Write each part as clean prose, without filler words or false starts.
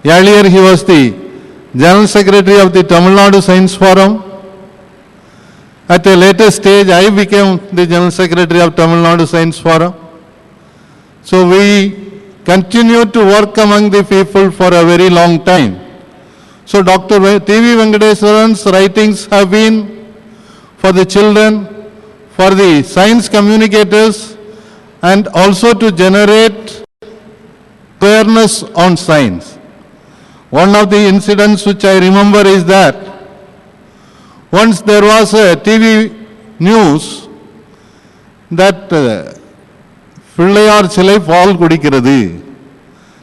Earlier he was the General Secretary of the Tamil Nadu Science Forum. At a later stage, I became the General Secretary of Tamil Nadu Science Forum. So we continued to work among the people for a very long time. So Dr. T.V. Venkateswaran's writings have been for the children, for the science communicators, and also to generate awareness on science. One of the incidents which I remember is that once there was a TV news that Pillayar Chilai Paal Kudikiradhu.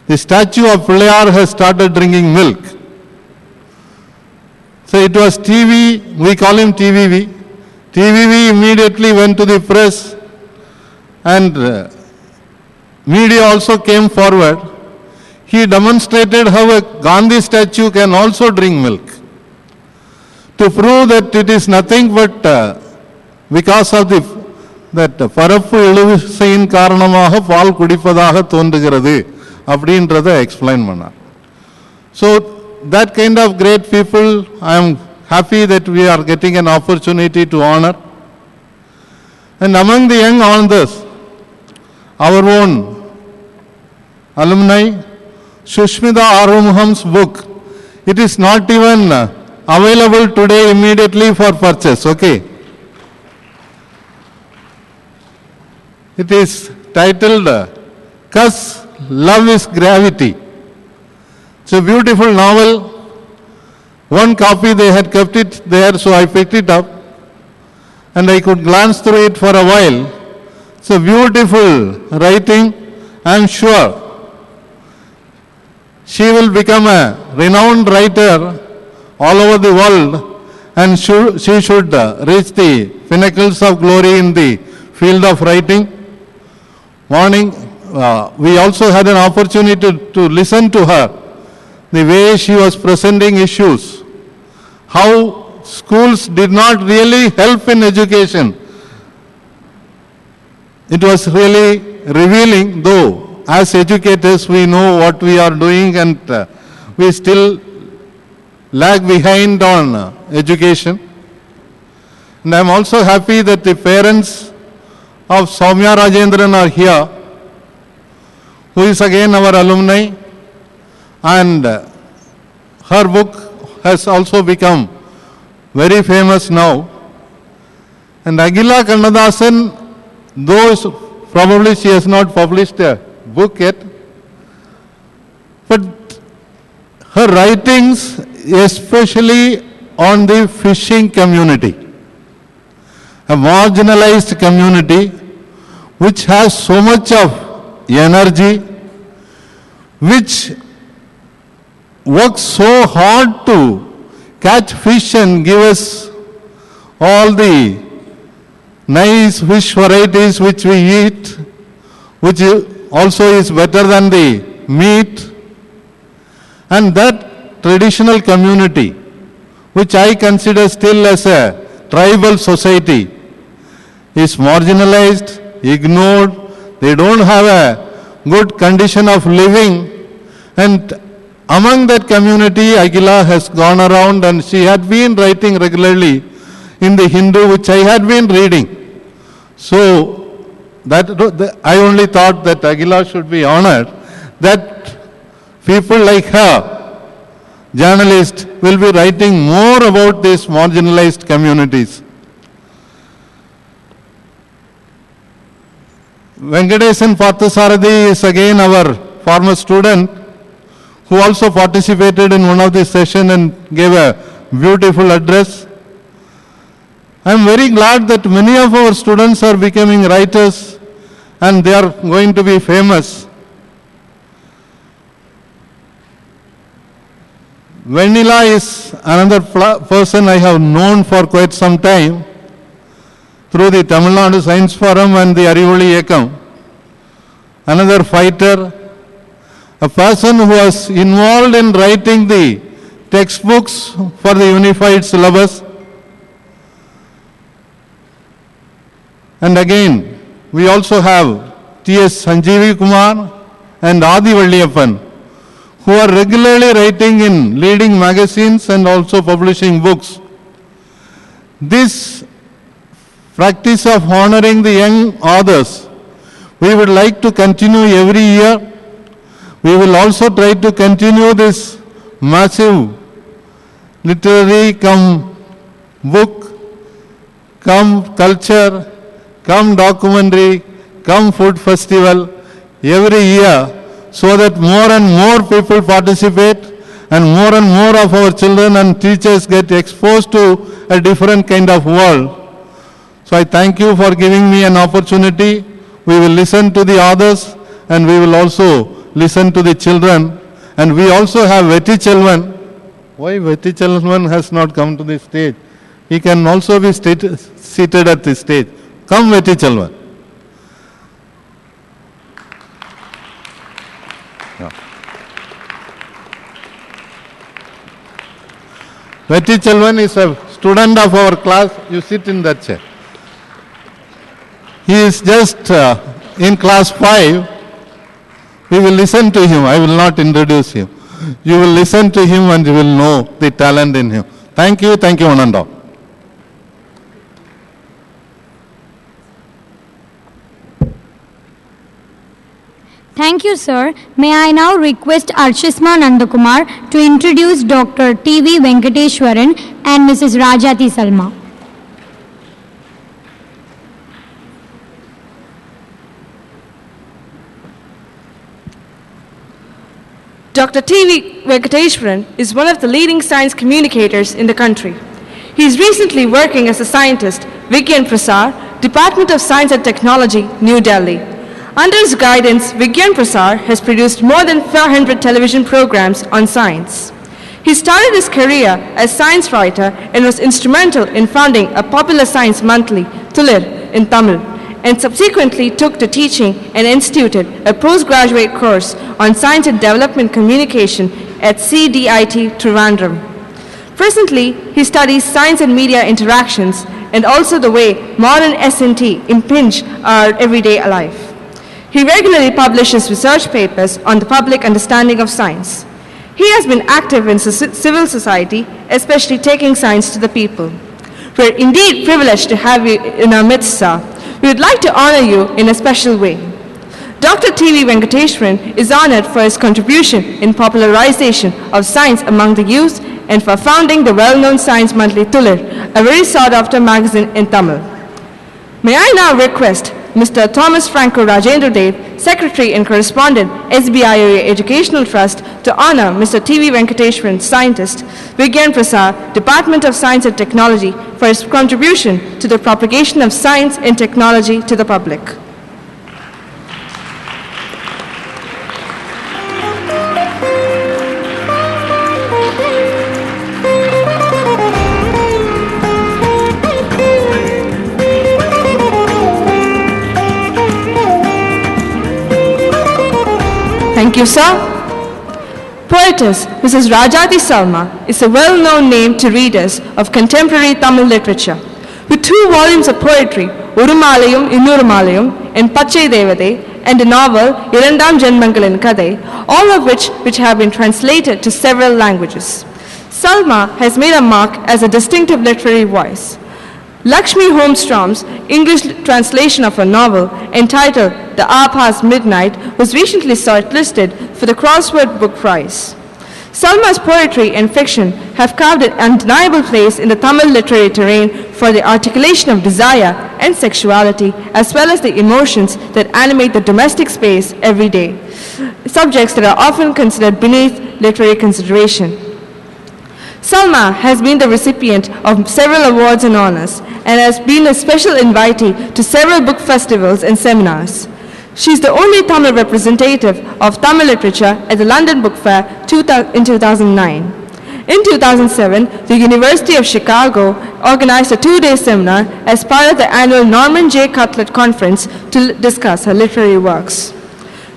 The statue of Pillayar has started drinking milk. So it was TV, we call him TVV. TVV immediately went to the press and media also came forward. He demonstrated how a Gandhi statue can also drink milk, to prove that it is nothing but because of that பரப்பு இழுவிசையின் காரணமாக பால் குடிப்பதாக தோன்றுகிறது அப்படின்றத explain பண்ணார். So that kind of great people, I am happy that we are getting an opportunity to honor. And among the young authors, our own alumni, Sushmita Arumuham's book, it is not even available today immediately for purchase, okay? It is titled, "'Cause Love is Gravity." It's a beautiful novel. One copy they had kept it there, so I picked it up and I could glance through it for a while. It's a beautiful writing. I am sure she will become a renowned writer all over the world, and she should reach the pinnacles of glory in the field of writing. Morning, we also had an opportunity to listen to her, the way she was presenting issues, how schools did not really help in education. It was really revealing, though as educators we know what we are doing and we still lag behind on education. And I am also happy that the parents of Soumya Rajendran are here, who is again our alumni, and her book has also become very famous now. And Agila Kannadasan, though probably she has not published a book yet, but her writings, especially on the fishing community, a marginalized community which has so much of energy, which works so hard to catch fish and give us all the nice fish varieties which we eat, which also is better than the meat. And that traditional community, which I consider still as a tribal society, is marginalized, ignored. They don't have a good condition of living. And among that community, Agila has gone around and she had been writing regularly in the Hindu, which I had been reading. So I only thought that Agila should be honored, that people like her, journalists, will be writing more about these marginalized communities. Venkatesan Parthasarathi is again our former student who also participated in one of the sessions and gave a beautiful address. I am very glad that many of our students are becoming writers and they are going to be famous. Vanilla is another person I have known for quite some time through the Tamil Nadu Science Forum and the Arivoli Ekam. Another fighter, a person who was involved in writing the textbooks for the unified syllabus. And again, we also have T.S. Sanjeevi Kumar and Adi Valliyappan, who are regularly writing in leading magazines and also publishing books. This practice of honoring the young authors, we would like to continue every year. We will also try to continue this massive literary come book, come culture, come documentary, come food festival every year, so that more and more people participate and more of our children and teachers get exposed to a different kind of world. So I thank you for giving me an opportunity. We will listen to the others and we will also listen to the children. And we also have Veti Chelvan. Why Veti Chelvan has not come to the stage? He can also be seated at the stage. Come Veti Chelvan. Veti Chelvan is a student of our class. You sit in that chair. He is just in class 5. We will listen to him. I will not introduce him. You will listen to him and you will know the talent in him. Thank you, one and all. Thank you, sir. May I now request Archisma Nandakumar to introduce Dr. T.V. Venkateshwaran and Mrs. Rajati Salma. Dr. T.V. Venkateshwaran is one of the leading science communicators in the country. He is recently working as a scientist, Vigyan Prasar, Department of Science and Technology, New Delhi. Under his guidance, Vigyan Prasar has produced more than 400 television programs on science. He started his career as science writer and was instrumental in founding a popular science monthly, Tulir, in Tamil, and subsequently took to teaching and instituted a postgraduate course on science and development communication at CDIT Trivandrum. Presently, he studies science and media interactions and also the way modern S&T impinge our everyday life. He regularly publishes research papers on the public understanding of science. He has been active in civil society, especially taking science to the people. We are indeed privileged to have you in our midst, sir. We would like to honor you in a special way. Dr. T.V. Venkateshwaran is honored for his contribution in popularization of science among the youth and for founding the well-known science monthly Tulir, a very sought-after magazine in Tamil. May I now request Mr. Thomas Franco Rajendra Dev, Secretary and Correspondent, SBIOA Educational Trust, to honor Mr. T.V. Venkateshwaran, Scientist, Vigyan Prasad, Department of Science and Technology, for his contribution to the propagation of science and technology to the public. Thank you, sir. Poetess Mrs. Rajati Salma is a well-known name to readers of contemporary Tamil literature. With 2 volumes of poetry, Urumalayum, Innurumalayum, and Pachai Devade, and a novel, Irandam Janmangalan Kadai, all of which have been translated to several languages. Salma has made a mark as a distinctive literary voice. Lakshmi Holmstrom's English translation of a novel entitled The Hour Past Midnight was recently shortlisted for the Crossword Book Prize. Salma's poetry and fiction have carved an undeniable place in the Tamil literary terrain for the articulation of desire and sexuality, as well as the emotions that animate the domestic space every day, subjects that are often considered beneath literary consideration. Salma has been the recipient of several awards and honors and has been a special invitee to several book festivals and seminars. She is the only Tamil representative of Tamil literature at the London Book Fair in 2009. In 2007, the University of Chicago organized a 2-day seminar as part of the annual Norman J. Cutlet Conference to discuss her literary works.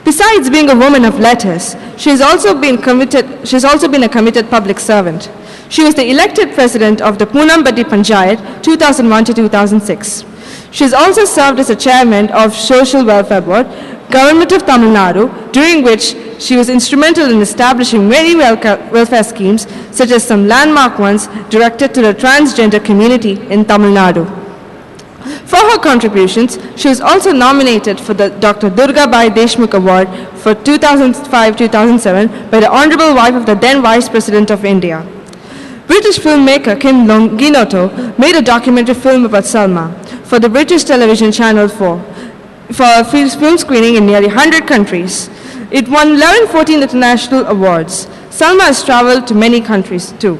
Besides being a woman of letters, she has also been a committed public servant. She was the elected president of the Poonambati Panchayat 2001 to 2006. She has also served as a chairman of Social Welfare Board, Government of Tamil Nadu, during which she was instrumental in establishing many welfare schemes, such as some landmark ones directed to the transgender community in Tamil Nadu. For her contributions, she was also nominated for the Dr. Durga Bai Deshmukh Award for 2005-2007 by the Honorable Wife of the then Vice President of India. British filmmaker Kim Longinotto made a documentary film about Salma for the British television Channel 4 for a film screening in nearly 100 countries. It won 11-14 international awards. Salma has traveled to many countries too.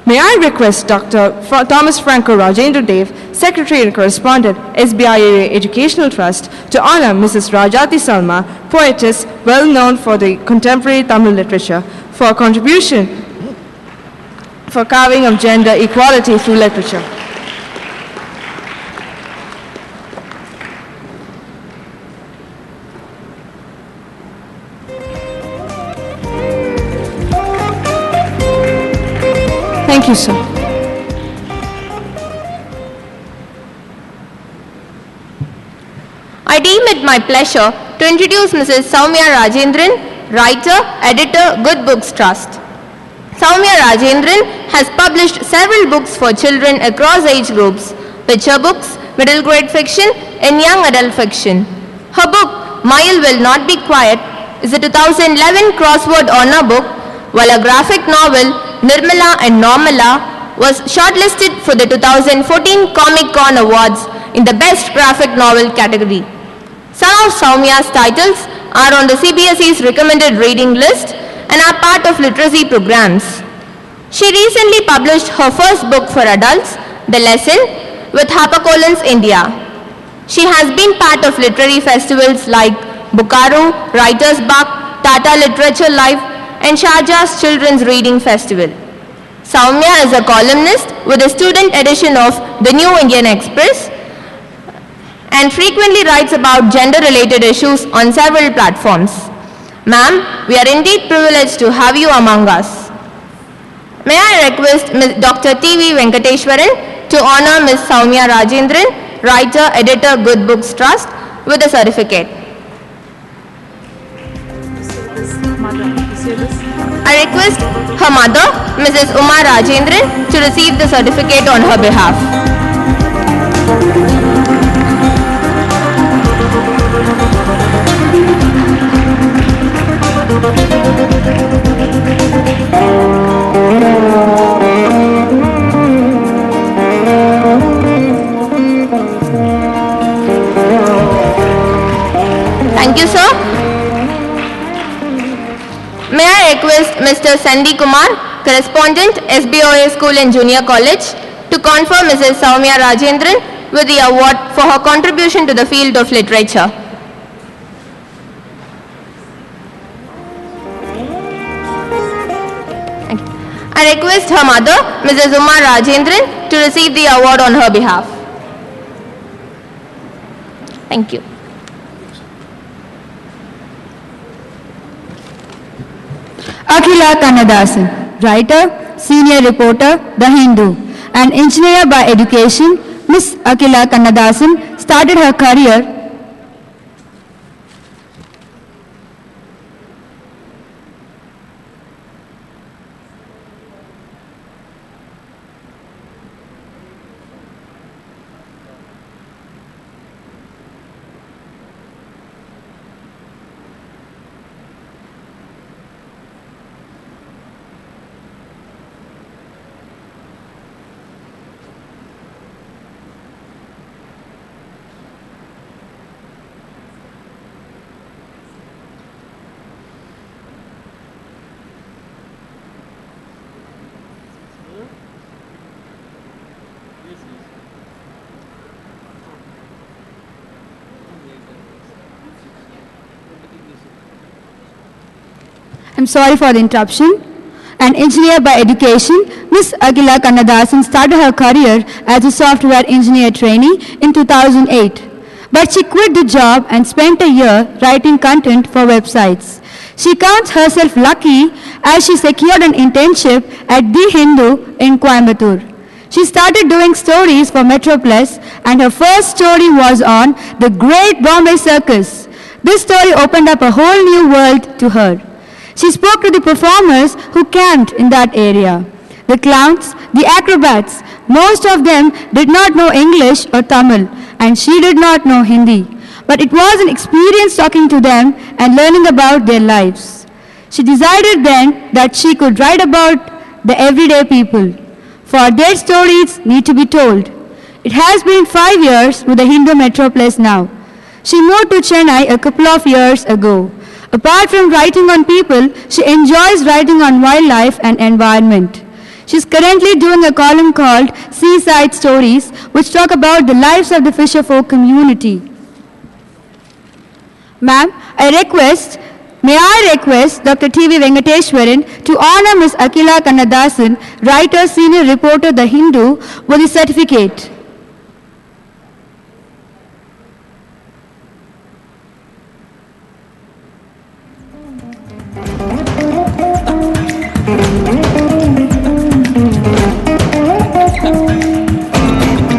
May I request Dr. Thomas Franco Rajendra Dev, Secretary and Correspondent, SBIA Educational Trust, to honor Mrs. Rajati Salma, poetess well known for the contemporary Tamil literature, for a contribution for carving of gender equality through literature. Thank you, sir. I deem it my pleasure to introduce Mrs. Soumya Rajendran, writer, editor, Good Books Trust. Soumya Rajendran has published several books for children across age groups, picture books, middle grade fiction, and young adult fiction. Her book, Mile Will Not Be Quiet, is a 2011 crossword honor book, while a graphic novel, Nirmala and Normala, was shortlisted for the 2014 Comic Con Awards in the Best Graphic Novel category. Some of Soumya's titles are on the CBSE's recommended reading list and are part of literacy programs. She recently published her first book for adults, The Lesson, with HarperCollins India. She has been part of literary festivals like Bokaro, Writer's Buck, Tata Literature Live, and Sharjah's Children's Reading Festival. Soumya is a columnist with a student edition of The New Indian Express and frequently writes about gender-related issues on several platforms. Ma'am, we are indeed privileged to have you among us. May I request Ms. Dr. T.V. Venkateshwaran to honor Ms. Soumya Rajendran, writer, editor, Good Books Trust, with a certificate. I request her mother, Mrs. Uma Rajendran, to receive the certificate on her behalf. Thank you, sir. May I request Mr. Sandy Kumar, correspondent, SBOA School and Junior College, to confer Mrs. Soumya Rajendran with the award for her contribution to the field of literature. I request her mother, Mrs. Uma Rajendran, to receive the award on her behalf. Thank you. Akhila Kannadasan, writer, senior reporter, The Hindu, and engineer by education, Miss Akhila Kannadasan started her career I'm sorry for the interruption. An engineer by education, Miss Akhila Kannadasan started her career as a software engineer trainee in 2008. But she quit the job and spent a year writing content for websites. She counts herself lucky as she secured an internship at The Hindu in Coimbatore. She started doing stories for Metroplus, and her first story was on the Great Bombay Circus. This story opened up a whole new world to her. She spoke to the performers who camped in that area. The clowns, the acrobats, most of them did not know English or Tamil, and she did not know Hindi. But it was an experience talking to them and learning about their lives. She decided then that she could write about the everyday people, for their stories need to be told. It has been 5 years with the Hindu metropolis now. She moved to Chennai a couple of years ago. Apart from writing on people, she enjoys writing on wildlife and environment. She's currently doing a column called Seaside Stories, which talk about the lives of the fisherfolk community. Ma'am, may I request Dr. T.V. Venkateshwaran to honor Ms. Akila Kannadasan, writer, senior reporter, The Hindu, with the certificate.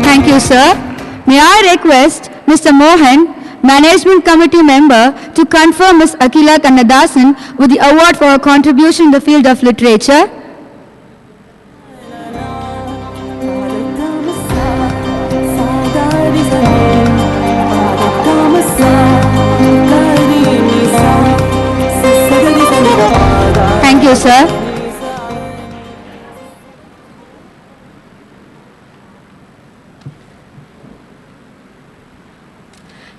Thank you, sir. May I request Mr. Mohan, Management Committee member, to confer Ms. Akila Kannadasan with the award for her contribution in the field of literature. Thank you, sir.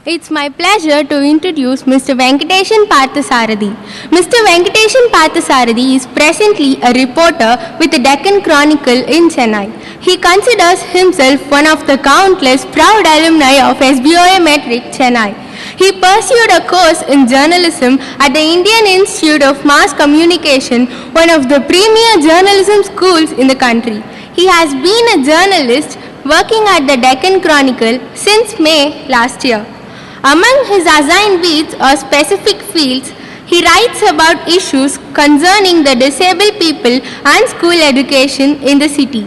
It's my pleasure to introduce Mr. Felicitation. Mr. Felicitation is presently a reporter with the Deccan Chronicle in Chennai. He considers himself one of the countless proud alumni of SBOA Metric, Chennai. He pursued a course in journalism at the Indian Institute of Mass Communication, one of the premier journalism schools in the country. He has been a journalist working at the Deccan Chronicle since May last year. Among his assigned beats or specific fields, he writes about issues concerning the disabled people and school education in the city.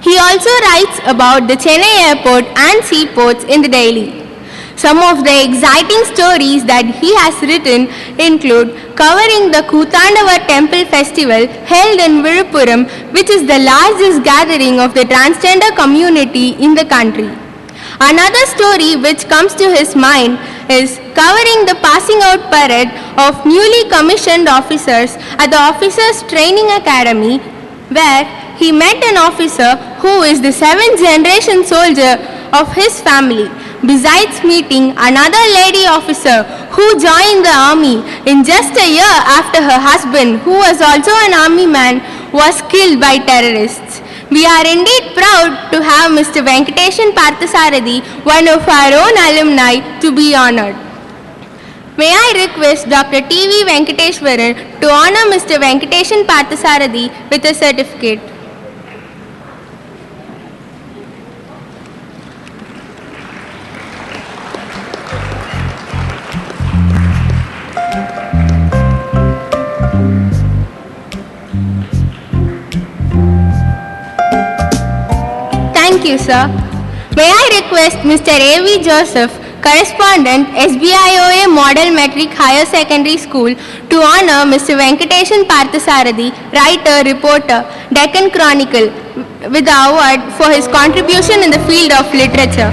He also writes about the Chennai airport and seaports in the daily. Some of the exciting stories that he has written include covering the Kuthandava Temple Festival held in Viluppuram, which is the largest gathering of the transgender community in the country. Another story which comes to his mind is covering the passing out parade of newly commissioned officers at the Officers Training Academy, where he met an officer who is the seventh generation soldier of his family, besides meeting another lady officer who joined the army in just a year after her husband, who was also an army man, was killed by terrorists. We are indeed proud to have Mr. Felicitation, one of our own alumni, to be honored. May I request Dr. T.V. Venkateshwaran to honor Mr. Felicitation with a certificate. Thank you, sir. May I request Mr. A.V. Joseph, correspondent, SBIOA Model Metric Higher Secondary School, to honor Mr. Felicitation, writer, reporter, Deccan Chronicle, with the award for his contribution in the field of literature.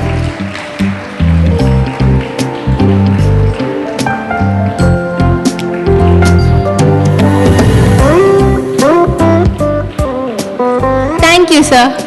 Thank you, sir.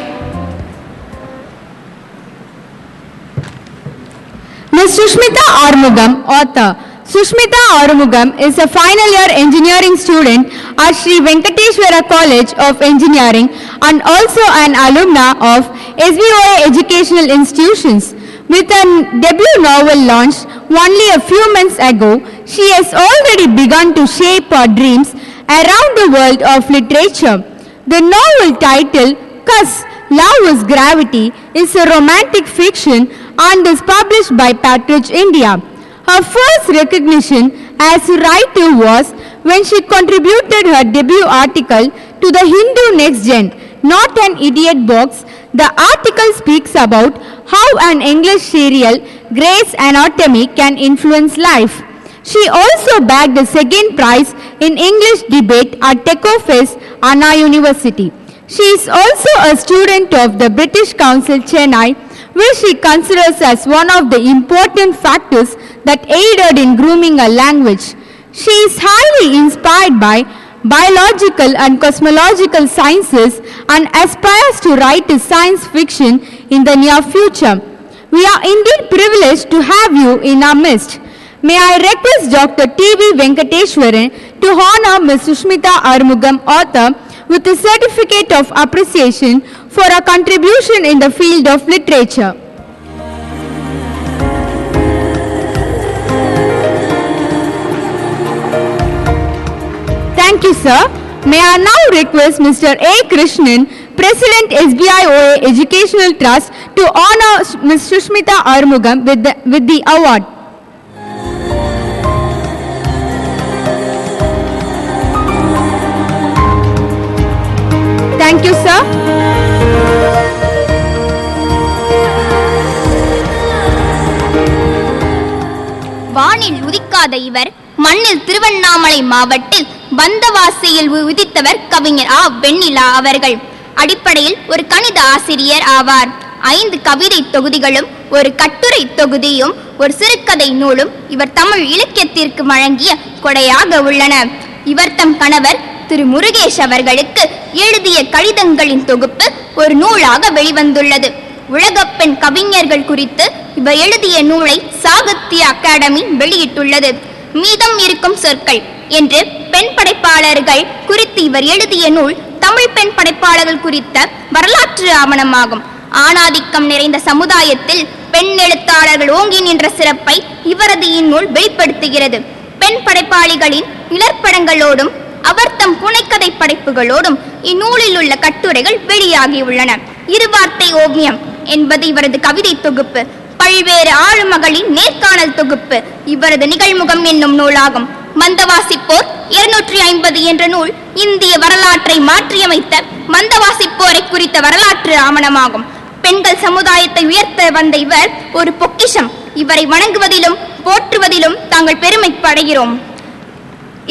Ms. Sushmita Arumugam, author. Sushmita Arumugam is a final year engineering student at Sri Venkateshwara College of Engineering and also an alumna of SBOA Educational Institutions. With a debut novel launched only a few months ago, she has already begun to shape her dreams around the world of literature. The novel titled Cuss, Love is Gravity is a romantic fiction and is published by Patridge India. Her first recognition as a writer was when she contributed her debut article to the Hindu Next Gen, Not an Idiot Box. The article speaks about how an English serial, Grey's Anatomy, can influence life. She also bagged the second prize in English debate at TECOFES, Anna University. She is also a student of the British Council, Chennai, which she considers as one of the important factors that aided in grooming a language. She is highly inspired by biological and cosmological sciences and aspires to write science fiction in the near future. We are indeed privileged to have you in our midst. May I request Dr. T.V. Venkateshwaran to honor Ms. Sushmita Armugam, author, with a certificate of appreciation for her contribution in the field of literature. Thank you, sir. May I now request Mr. A. Krishnan, President SBIOA Educational Trust, to honor Ms. Sushmita Armugam with the award. Thank you, sir. வானில் உதிக்காத இவர் மண்ணில் திருவண்ணாமலை மாவட்டத்தில் வந்தவாசியில் உதித்தவர் கவிஞர் ஆ. வெண்ணிலா அவர்கள். அடிப்படையில் ஒரு கணித ஆசிரியர் ஆவார். 5 கவிதை தொகுதிகளும் ஒரு கட்டுரை தொகுதியும் ஒரு சிறுகதை நூலும் இவர் தமிழ் இலக்கியத்திற்கு வழங்கிய கொடையாக உள்ளன. இவர் தம் கணவர் திரு முருகேஷ் அவர்களுக்கு எழுதிய கடிதங்களின் தொகுப்பு ஒரு நூலாக வெளிவந்துள்ளது. உலகப்பெண் கவிஞர்கள் குறித்து இவர் எழுதிய நூலை சாகித்ய அகாடமி வெளியிட்டுள்ளது. மீதம் இருக்கும் சொற்கள் என்று பெண் படைப்பாளர்கள் குறித்து இவர் எழுதிய நூல் தமிழ் பெண் படைப்பாளர்கள் குறித்த வரலாற்று ஆவணமாகும். ஆணாதிக்கம் நிறைந்த சமுதாயத்தில் பெண் எழுத்தாளர்கள் ஓங்கி நின்ற சிறப்பை இவரது இந்நூல் வெளிப்படுத்துகிறது. பெண் படைப்பாளிகளின் நிழற்படங்களோடும் அவர் தம் புனைக்கதை படைப்புகளோடும் இந்நூலில் உள்ள கட்டுரைகள் வெளியாகியுள்ளன. இருவார்த்தை ஓவியம் என்பது இவரது கவிதை தொகுப்பு. பல்வேறு ஆளுமகளின் நேர்காணல் தொகுப்பு இவரது நிகழ்முகம் என்னும் நூலாகும். மந்தவாசிப்போர் 250 என்ற நூல் இந்திய வரலாற்றை மாற்றியமைத்த மந்தவாசிப்போரை குறித்த வரலாற்று ஆவணமாகும். பெண்கள் சமுதாயத்தை உயர்த்த வந்த இவர் ஒரு பொக்கிஷம். இவரை வணங்குவதிலும் போற்றுவதிலும் தாங்கள் பெருமைப்படுகிறோம்.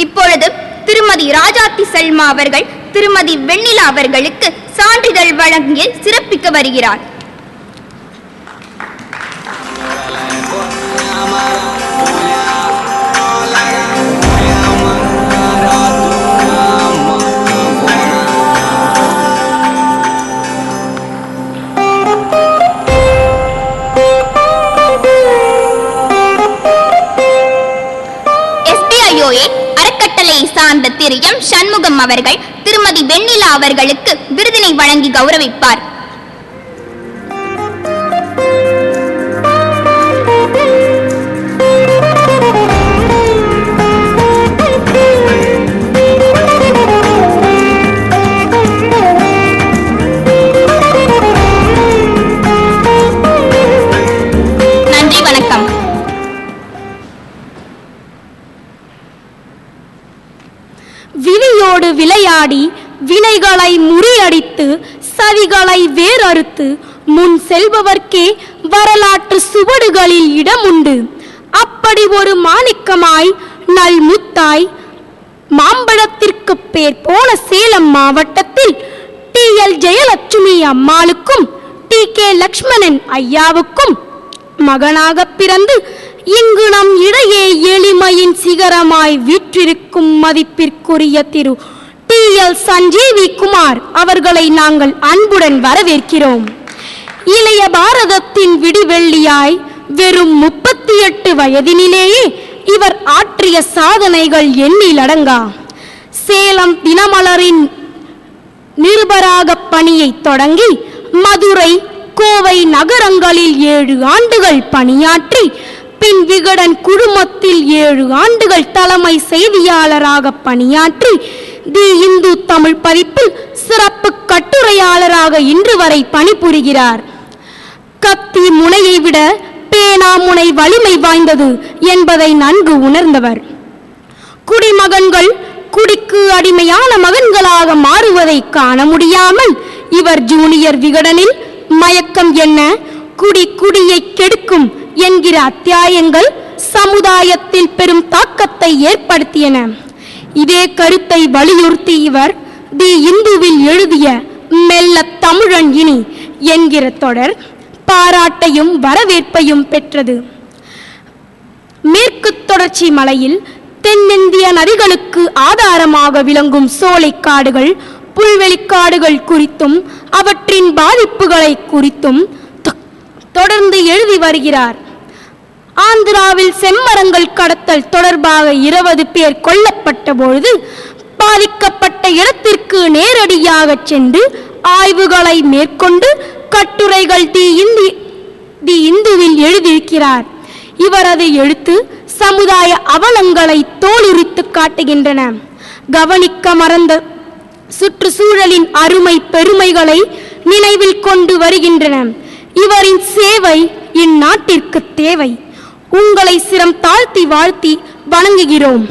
இப்பொழுது திருமதி ராஜாத்தி செல்மா அவர்கள் திருமதி வெண்ணிலா அவர்களுக்கு சான்றிதழ் வழங்கி சிறப்பிக்க வருகிறார். SBIOA அறக்கட்டளையை சார்ந்த திரு எம். சண்முகம் அவர்கள் திருமதி வெண்ணிலா அவர்களுக்கு விருதினை வழங்கி கௌரவிப்பார். நன்றி, வணக்கம். விழியோடு விளையாடி வினைகளை முறியடித்து சதிகளை வேறறுத்து முன் செல்பவர்க்கே வரலாற்று சுவடுகளில் இடம் உண்டு. அப்படி ஒரு மாணிக்கமாய் நல் முத்தாய் மாம்பழத்திற்கு பேர் போன சேலம் மாவட்டத்தில் TL ஜெயலட்சுமி அம்மாளுக்கும் TK லக்ஷ்மணன் ஐயாவுக்கும் மகனாக பிறந்து இங்கு நம் இடையே எளிமையின் சிகரமாய் வீற்றிருக்கும் மதிப்பிற்குரிய திரு TL சஞ்சீவி குமார் அவர்களை நாங்கள் அன்புடன் வரவேற்கிறோம். இளைய பாரதத்தின் விடிவெள்ளியாய் வெறும் 38 வயதினிலேயே இவர் ஆற்றிய சாதனைகள் எண்ணிலடங்கா. சேலம் தினமலரின் நிருபராக பணியை தொடங்கி மதுரை கோவை நகரங்களில் 7 ஆண்டுகள் பணியாற்றி பின் விகடன் குழுமத்தில் 7 ஆண்டுகள் தலைமை செய்தியாளராக பணியாற்றி தி இந்து தமிழ் பதிப்பில் சிறப்பு கட்டுரையாளராக இன்று வரை பணிபுரிகிறார். கத்தி முனையை விட பேனா முனை வலிமை வாய்ந்தது என்பதை நன்கு உணர்ந்தவர். குடிமகன்கள் குடிக்கு அடிமையான மகன்களாக மாறுவதை காண முடியாமல் இவர் ஜூனியர் விகடனில் மயக்கம் என்ன, குடி குடியை கெடுக்கும் என்கிற அத்தியாயங்கள் சமுதாயத்தில் பெரும் தாக்கத்தை ஏற்படுத்தியன. இதே கருத்தை வலியுறுத்தி இவர் தி இந்துவில் எழுதிய மெல்ல தமிழன் இனி என்கிற தொடர் பாராட்டையும் வரவேற்பையும் பெற்றது. மேற்கு தொடர்ச்சி மலையில் தென்னிந்திய நதிகளுக்கு ஆதாரமாக விளங்கும் சோலைக்காடுகள், புல்வெளிக்காடுகள் குறித்தும் அவற்றின் பாதிப்புகளை குறித்தும் தொடர்ந்து எழுதி வருகிறார். ஆந்திராவில் செம்மரங்கள் கடத்தல் தொடர்பாக 20 பேர் கொல்லப்பட்ட பொழுது பாதிக்கப்பட்ட இடத்திற்கு நேரடியாக சென்று ஆய்வுகளை மேற்கொண்டு கட்டுரைகள் தி இந்துவில் எழுதியிருக்கிறார். இவரது எழுத்து சமுதாய அவலங்களை தோலுரித்து காட்டுகின்றன. கவனிக்க மறந்த சுற்றுச்சூழலின் அருமை பெருமைகளை நினைவில் கொண்டு வருகின்றன. இவரின் சேவை இந்நாட்டிற்கு தேவை. உங்களை சிரம் தாழ்த்தி வாழ்த்தி வணங்குகிறோம்.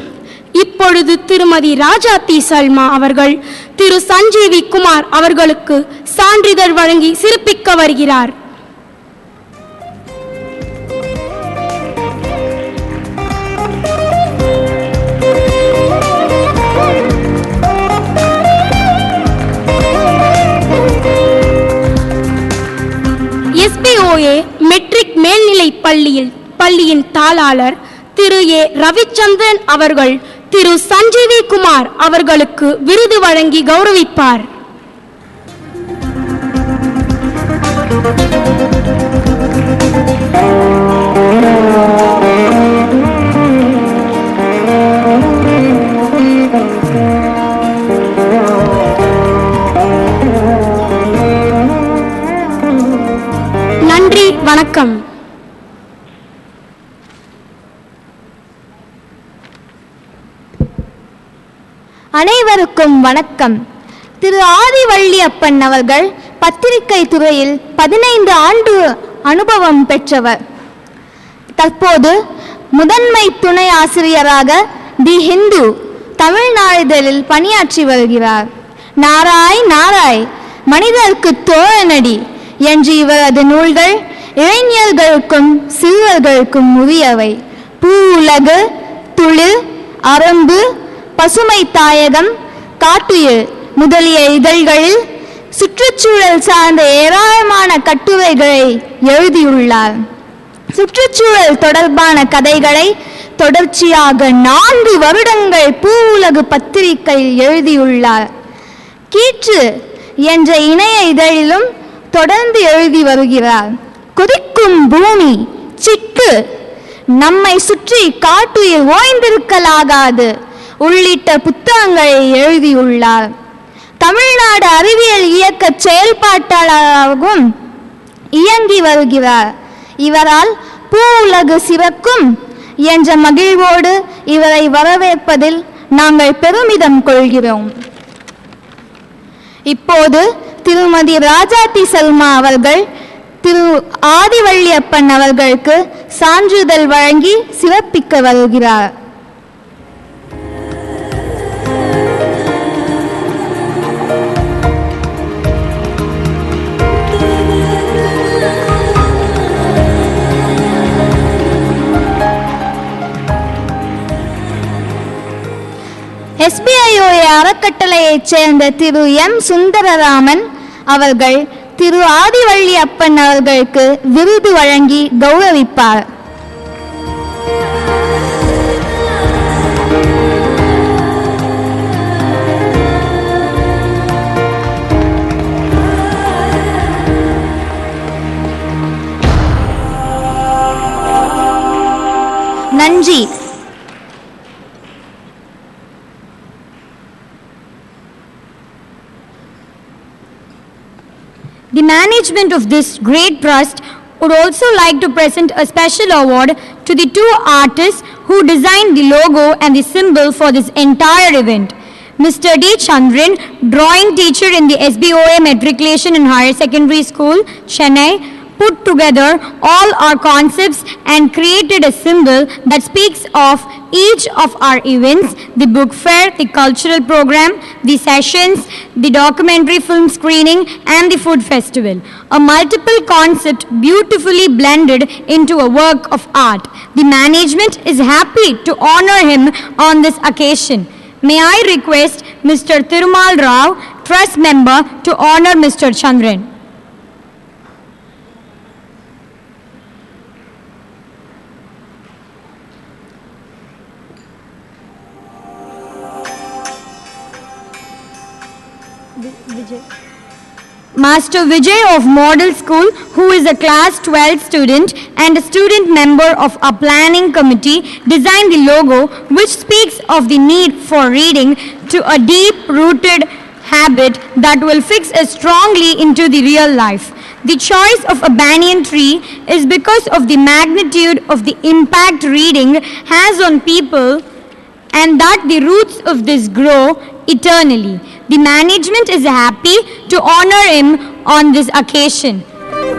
இப்பொழுது திருமதி ராஜாத்தி சல்மா அவர்கள் திரு சஞ்சீவி குமார் அவர்களுக்கு சான்றிதழ் வழங்கி சிறப்பிக்க வருகிறார். SBOA மெட்ரிக் மேல்நிலை பள்ளியின் தாளாளர் திரு ஏ ரவிச்சந்திரன் அவர்கள் திரு சஞ்சீவி குமார் அவர்களுக்கு விருது வழங்கி கௌரவிப்பார். நன்றி, வணக்கம். அனைவருக்கும் வணக்கம். திரு ஆதிவள்ளியப்பன் அவர்கள் பத்திரிகை துறையில் 15 ஆண்டு அனுபவம் பெற்றவர். தற்போது முதன்மை துணை ஆசிரியராக தி ஹிந்து தமிழ்நாளிதழில் பணியாற்றி வருகிறார். நாராய் நாராய் மனிதருக்கு தோழனடி என்று இவரது நூல்கள் இளைஞர்களுக்கும் சிறுவர்களுக்கும் உரியவை. பூ உலகு, துளிர், அரம்பு, பசுமை தாயகம், காட்டுயிர் முதலிய இதழ்களில் சுற்றுச்சூழல் சார்ந்த ஏராளமான கட்டுரைகளை எழுதியுள்ளார். சுற்றுச்சூழல் தொடர்பான கதைகளை தொடர்ச்சியாக 4 வருடங்கள் பூ உலகு பத்திரிகையில் எழுதியுள்ளார். கீற்று என்ற இணைய இதழிலும் தொடர்ந்து எழுதி வருகிறார். கொதிக்கும் பூமி, சிட்டு, நம்மை சுற்றி காட்டுயிர் ஓய்ந்திருக்கலாகாது உள்ளிட்ட புத்தகங்களை எழுதியுள்ளார். தமிழ்நாடு அறிவியல் இயக்க செயல்பாட்டாளராகவும் இயங்கி வருகிறார். இவரால் பூ உலகு சிறக்கும் என்ற மகிழ்வோடு இவரை வரவேற்பதில் நாங்கள் பெருமிதம் கொள்கிறோம். இப்போது திருமதி ராஜாத்தி சல்மா அவர்கள் திரு ஆதிவள்ளியப்பன் அவர்களுக்கு சான்றிதழ் வழங்கி சிறப்பிக்க வருகிறார். SBOA அறக்கட்டளையைச் சேர்ந்த திரு M. சுந்தரராமன் அவர்கள் திரு ஆதிவள்ளியப்பன் அவர்களுக்கு விருது வழங்கி கௌரவிப்பார். நன்றி. The management of this great trust would also like to present a special award to the 2 artists who designed the logo and the symbol for this entire event. Mr. D. Chandran, drawing teacher in the SBOA Matriculation and Higher Secondary School, Chennai, put together all our concepts and created a symbol that speaks of each of our events, the book fair, the cultural program, the sessions, the documentary film screening, and the food festival. A multiple concept beautifully blended into a work of art. The management is happy to honor him on this occasion. May I request Mr. Thirumal Rao, Trust Member, to honor Mr. Chandran. Master Vijay of Model School, who is a class 12 student and a student member of our planning committee, designed the logo which speaks of the need for reading to a deep-rooted habit that will fix us strongly into the real life. The choice of a banyan tree is because of the magnitude of the impact reading has on people and that the roots of this grow eternally. The management is happy to honor him on this occasion.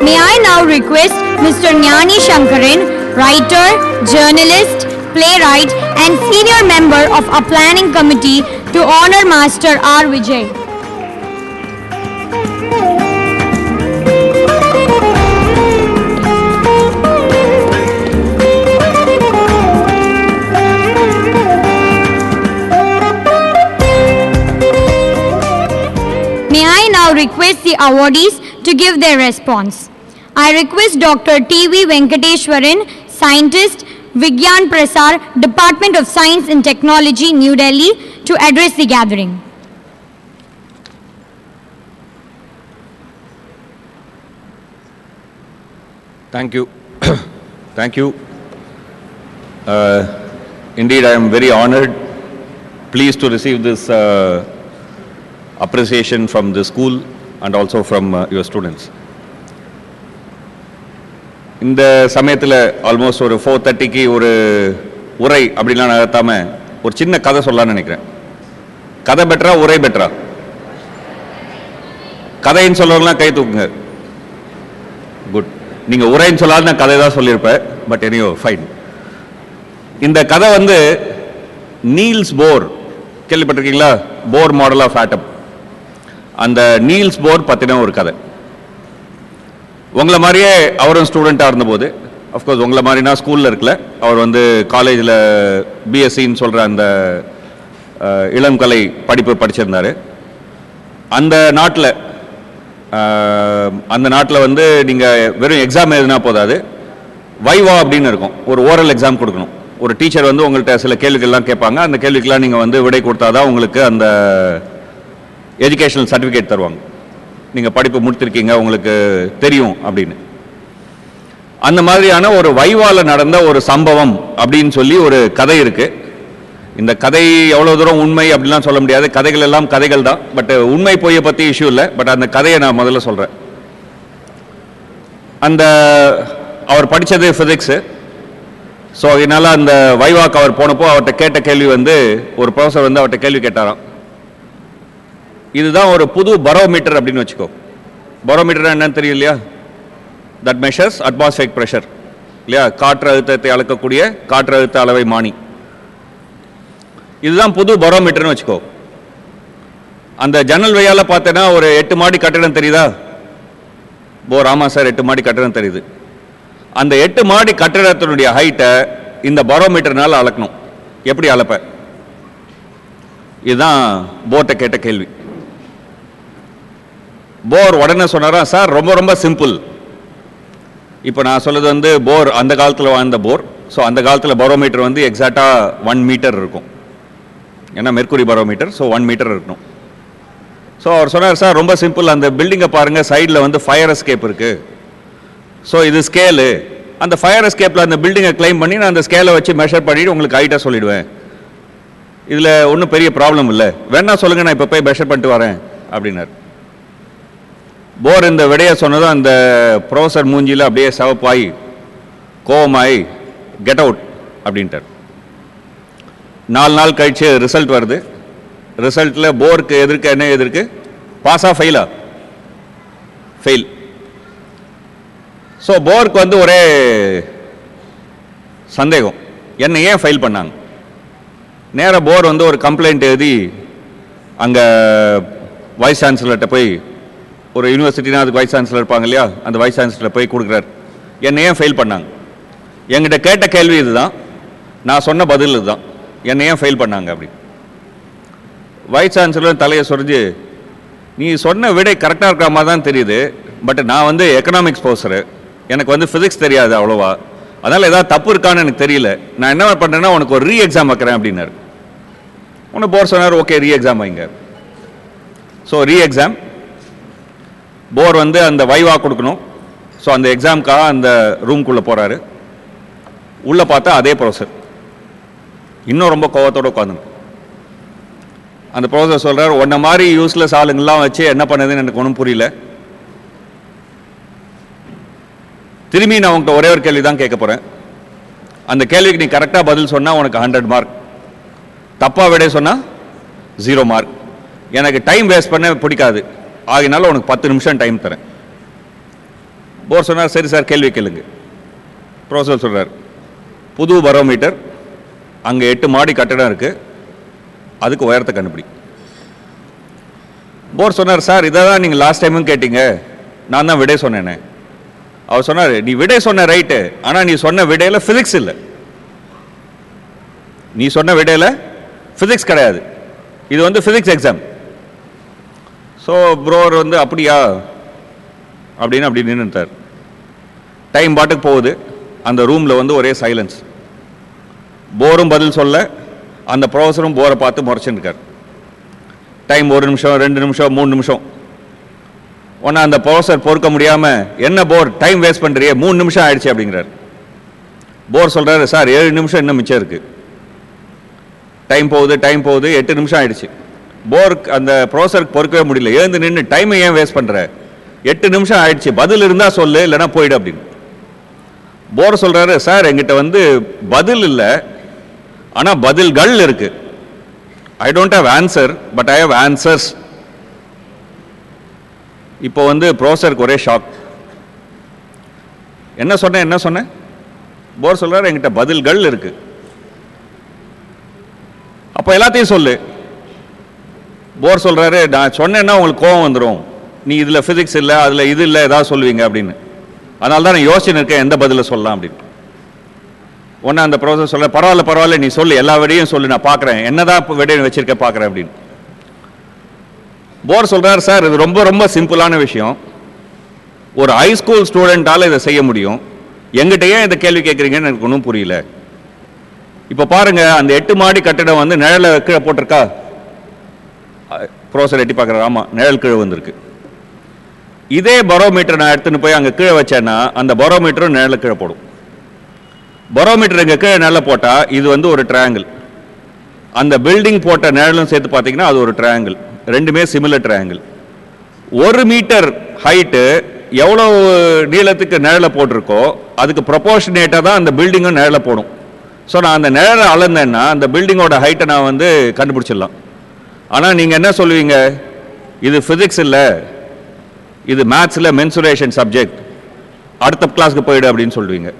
May I now request Mr. Jnani Shankaran, writer, journalist, playwright and senior member of our planning committee to honor Master R. Vijay. May I now request the awardees to give their response. I request Dr. T.V. Venkateshwaran, Scientist, Vigyan Prasar, Department of Science and Technology, New Delhi, to address the gathering. Thank you. Thank you. Indeed, I am very honored, pleased to receive this appreciation from the school and also from your students. இந்த சமயத்தில் almost ஒரு 4:30க்கு ஒரு உரை அப்படிலாம் நகர்த்தாம ஒரு சின்ன கதை சொல்லலாம்னு நினைக்கிறேன். கதை பெட்டரா உரை பெட்டரா? கதைன்னு சொல்றவங்களாம் கை தூக்குங்க. குட். நீங்க உரைன்னு சொல்லாத நான் கதை தான் சொல்லியிருப்பேன். But anyhow fine. இந்த கதை வந்து நீல்ஸ் போர் கேள்விப்பட்டிருக்கீங்களா? Bohr model of atom. அந்த நீல்ஸ் போர் பற்றின ஒரு கதை. உங்களை மாதிரியே அவரும் ஸ்டூடெண்ட்டாக இருந்தபோது, அஃப்கோர்ஸ் உங்களை மாதிரினா ஸ்கூலில் இருக்கல, அவர் வந்து காலேஜில் பிஎஸ்சின்னு சொல்கிற அந்த இளம் கலை படிப்பு படிச்சிருந்தார். அந்த நாட்டில் வந்து நீங்கள் வெறும் எக்ஸாம் எழுதினா போதாது, வைவா அப்படின்னு இருக்கும். ஒரு ஓரல் எக்ஸாம் கொடுக்கணும். ஒரு டீச்சர் வந்து உங்கள்கிட்ட சில கேள்விகள்லாம் கேட்பாங்க. அந்த கேள்விக்கெல்லாம் நீங்கள் வந்து விடை கொடுத்தாதான் உங்களுக்கு அந்த எஜுகேஷனல் சர்டிஃபிகேட் தருவாங்க. நீங்கள் படிப்பு முடித்திருக்கீங்க, உங்களுக்கு தெரியும் அப்படின்னு. அந்த மாதிரியான ஒரு வைவால நடந்த ஒரு சம்பவம் அப்படின்னு சொல்லி ஒரு கதை இருக்கு. இந்த கதை எவ்வளோ தூரம் உண்மை அப்படிலாம் சொல்ல முடியாது. கதைகள் எல்லாம் கதைகள் தான். பட் உண்மை பொய்யை பற்றி இஷ்யூ இல்லை. பட் அந்த கதையை நான் முதல்ல சொல்கிறேன். அவர் படித்தது ஃபிசிக்ஸு. ஸோ அதனால் அந்த வைவாக்கு அவர் போனப்போ அவர்கிட்ட கேட்ட கேள்வி வந்து, ஒரு ப்ரொஃபஸர் வந்து அவர்கிட்ட கேள்வி கேட்டாராம். இதுதான் ஒரு புது பரோமீட்டர் அப்படின்னு வச்சுக்கோ. பரோமீட்டர் என்னன்னு தெரியும் இல்லையா? தட் மெஷர்ஸ் அட்மாஸ்பியரிக் ப்ரெஷர் இல்லையா? காற்று அழுத்தத்தை அளக்கக்கூடிய காற்றழுத்த அளவை மானி. இதுதான் புது பரோமீட்டர்னு வச்சுக்கோ. அந்த ஜன்னல் வழியால பார்த்தேன்னா ஒரு 8 மாடி கட்டடம் தெரியுதா? போர், ஆமாம் சார் 8 மாடி கட்டடம் தெரியுது. அந்த 8 மாடி கட்டடத்தினுடைய ஹைட்டை இந்த பரோமீட்டர்னால அளக்கணும். எப்படி அளப்ப? இதுதான் போர்ட்ட கேட்ட கேள்வி. போர் உடனே சொன்னாரா, சார் ரொம்ப ரொம்ப சிம்பிள். இப்போ நான் சொல்றது வந்து போர் அந்த காலத்தில் வாழ்ந்த போர். ஸோ அந்த காலத்தில் பரோமீட்டர் வந்து எக்ஸாக்டாக 1 மீட்டர் இருக்கும். ஏன்னா மெர்க்குரி பரோமீட்டர், ஸோ 1 மீட்டர் இருக்கணும். ஸோ அவர் சொன்னார், சார் ரொம்ப சிம்பிள், அந்த பில்டிங்கை பாருங்கள், சைடில் வந்து ஃபயர் எஸ்கேப் இருக்குது. ஸோ இது ஸ்கேலு. அந்த ஃபயர் எஸ்கேப்பில் அந்த பில்டிங்கை கிளைம் பண்ணி நான் அந்த ஸ்கேலை வச்சு மெஷர் பண்ணிவிட்டு உங்களுக்கு ஹைட்டாக சொல்லிவிடுவேன். இதில் ஒன்றும் பெரிய ப்ராப்ளம் இல்லை, வேணா சொல்லுங்கள், நான் இப்போ போய் மெஷர் பண்ணிட்டு வரேன் அப்படின்னார். போர் இந்த விடையை சொன்னதும் அந்த ப்ரொஃபஸர் மூஞ்சியில் அப்படியே சவப்பாய் கோவமாய் கெட் அவுட் அப்படின்ட்டார். 4 நாள் கழிச்சு ரிசல்ட் வருது. ரிசல்ட்டில் போருக்கு எதிர்க்க என்ன எதிர்க்கு? பாஸா ஃபெயிலா? ஃபெயில். ஸோ போருக்கு வந்து ஒரே சந்தேகம், என்னை ஏன் ஃபைல் பண்ணாங்க. நேராக போர் வந்து ஒரு கம்ப்ளைண்ட் எழுதி அங்கே வைஸ் சான்சலர்கிட்ட போய், ஒரு யூனிவர்சிட்டினா அதுக்கு வைஸ் சான்சலர் இருப்பாங்க இல்லையா, அந்த வைஸ் சான்சலர் போய் கொடுக்குறாரு, என்னை ஏன் ஃபெயில் பண்ணாங்க. என்கிட்ட கேட்ட கேள்வி இதுதான், நான் சொன்ன பதில் இதுதான், என்னை ஏன் ஃபெயில் பண்ணாங்க அப்படி. வைஸ் சான்சலர் தலையை சொரிஞ்சு, நீ சொன்ன விடை கரெக்டாக இருக்கிற மாதிரி தான் தெரியுது, பட் நான் வந்து எக்கனாமிக்ஸ் ப்ரொஃபஸரு, எனக்கு வந்து ஃபிசிக்ஸ் தெரியாது அவ்வளோவா, அதனால் ஏதாவது தப்பு இருக்கான்னு எனக்கு தெரியல, நான் என்ன பண்ணுறேன்னா உனக்கு ஒரு ரீ எக்ஸாம் வைக்கிறேன் அப்படின்னாரு. ஒன்று போர் சொன்னார், ஓகே ரீ எக்ஸாம் வைங்க. ஸோ ரீ எக்ஸாம், போர் வந்து அந்த வைவா கொடுக்கணும். ஸோ அந்த எக்ஸாமுக்காக அந்த ரூம்குள்ளே போகிறாரு. உள்ளே பார்த்தா அதே ப்ரொஃபஸர் இன்னும் ரொம்ப கோவத்தோடு உட்காந்து. அந்த ப்ரொஃபஸர் சொல்கிறார், உன்ன மாதிரி யூஸ்லெஸ் ஆளுங்கள்லாம் வச்சு என்ன பண்ணுதுன்னு எனக்கு ஒன்றும் புரியல, திரும்பி நான் உங்கள்கிட்ட ஒரே ஒரு கேள்வி தான் கேட்க போகிறேன், அந்த கேள்விக்கு நீ கரெக்டாக பதில் சொன்னால் உனக்கு 100 மார்க், தப்பாக விட சொன்னால் 0 மார்க். எனக்கு டைம் வேஸ்ட் பண்ண பிடிக்காது, ஆகினால உனக்கு 10 நிமிஷம் டைம் தரேன். போர் சொன்னார், சரி சார் கேள்வி கேளுங்க. ப்ரொஃபஸர் சொல்கிறார், புது பரோமீட்டர், அங்கே 8 மாடி கட்டடம் இருக்குது, அதுக்கு உயரத்தை கண்டுபிடி. போர் சொன்னார், சார் இதை தான் நீங்கள் லாஸ்ட் டைமும் கேட்டீங்க, நான் தான் விடை சொன்னேனே. அவர் சொன்னார், நீ விடை சொன்ன ரைட்டு, ஆனால் நீ சொன்ன விடையில் ஃபிசிக்ஸ் இல்லை, நீ சொன்ன விடையில் ஃபிசிக்ஸ் கிடையாது, இது வந்து ஃபிசிக்ஸ் எக்ஸாம். ஸோ ப்ரோர் வந்து அப்படியா அப்படின்னு அப்படி நின்றுட்டார். டைம் பாட்டுக்கு போகுது, அந்த ரூமில் வந்து ஒரே சைலன்ஸ். போரும் பதில் சொல்ல, அந்த ப்ரொஃபஸரும் போரை பார்த்து முறைச்சுருக்கார். டைம் 1 நிமிஷம், 2 நிமிஷம், 3 நிமிஷம். ஒன்று அந்த ப்ரொஃபஸர் பொறுக்க முடியாமல், என்ன போர் டைம் வேஸ்ட் பண்ணுறியே, 3 நிமிஷம் ஆயிடுச்சு அப்படிங்கிறார். போர் சொல்கிறாரு, சார் 7 நிமிஷம் இன்னும் மிச்சம் இருக்குது, டைம் போகுது 8 நிமிஷம் ஆயிடுச்சு. போர் அந்த ப்ரொஃபஸருக்கு பொறுக்கவே முடியல, எழுந்து நின்று டைமை ஏன் வேஸ்ட் பண்ணுற, 8 நிமிஷம் ஆயிடுச்சு, பதில் இருந்தால் சொல்லு, இல்லைனா போயிடு அப்படின்னு. போர் சொல்கிறாரு, சார் எங்கிட்ட வந்து பதில் இல்லை, ஆனால் பதில்கள் இருக்கு, I don't have answer but I have answers. இப்போ வந்து ப்ரொஃபஸருக்கு ஒரே ஷாக், என்ன சொன்னேன். போர் சொல்கிறார், என்கிட்ட பதில்கள் இருக்கு, அப்போ எல்லாத்தையும் சொல்லு. போர் சொல்கிறாரு, நான் சொன்னேன்னா உங்களுக்கு கோவம் வந்துடும், நீ இதில் ஃபிசிக்ஸ் இல்லை, அதில் இது இல்லை, ஏதாவது சொல்லுவீங்க அப்படின்னு, அதனால தான் நான் யோசிச்சுன்னு இருக்கேன் எந்த பதிலை சொல்லலாம் அப்படின்னு. ஒன்று அந்த ப்ரொஃபஸர் சொல்ல, பரவாயில்ல நீ சொல்லு, எல்லா விடையும் சொல்லு, நான் பார்க்குறேன், என்னதான் விடையை வச்சிருக்கேன் பார்க்குறேன் அப்படின்னு. போர் சொல்கிறார், சார் இது ரொம்ப ரொம்ப சிம்பிளான விஷயம், ஒரு ஹைஸ்கூல் ஸ்டூடெண்ட்டால் இதை செய்ய முடியும், எங்கிட்ட ஏன் இந்த கேள்வி கேட்குறீங்கன்னு எனக்கு ஒன்றும் புரியல. இப்போ பாருங்க, அந்த 8 மாடி கட்டிடம் வந்து நிழல கீழே போட்டிருக்கா. ப்ரொஃபஸர் எட்டி பார்க்குறாரு, ஆமாம் நிழல் கீழே வந்திருக்கு. இதே பரோமீட்டர் நான் எடுத்துன்னு போய் அங்கே கீழே வச்சேன்னா அந்த பரோமீட்டரும் நிழல கீழே போடும். பரோமீட்டர் இங்கே கீழே நிழல போட்டால் இது வந்து ஒரு ட்ரையாங்கிள், அந்த பில்டிங் போட்ட நிழலும் சேர்த்து பார்த்தீங்கன்னா அது ஒரு ட்ரையாங்கிள், ரெண்டுமே சிமிலர் ட்ரையாங்கிள். 1 மீட்டர் ஹைட்டு எவ்வளோ நீளத்துக்கு நிழல போட்டிருக்கோ அதுக்கு ப்ரொபோர்ஷனேட்டாக தான் அந்த பில்டிங்கும் நிழல போடும். ஸோ நான் அந்த நிழலை அளந்தேன்னா அந்த பில்டிங்கோட ஹைட்டை நான் வந்து கண்டுபிடிச்சிடலாம். ஆனால் நீங்கள் என்ன சொல்லுவீங்க, இது ஃபிசிக்ஸ் இல்லை, இது மேத்ஸில் மென்சுரேஷன் சப்ஜெக்ட், அடுத்த கிளாஸ்க்கு போயிடு அப்படின்னு சொல்லுவீங்க.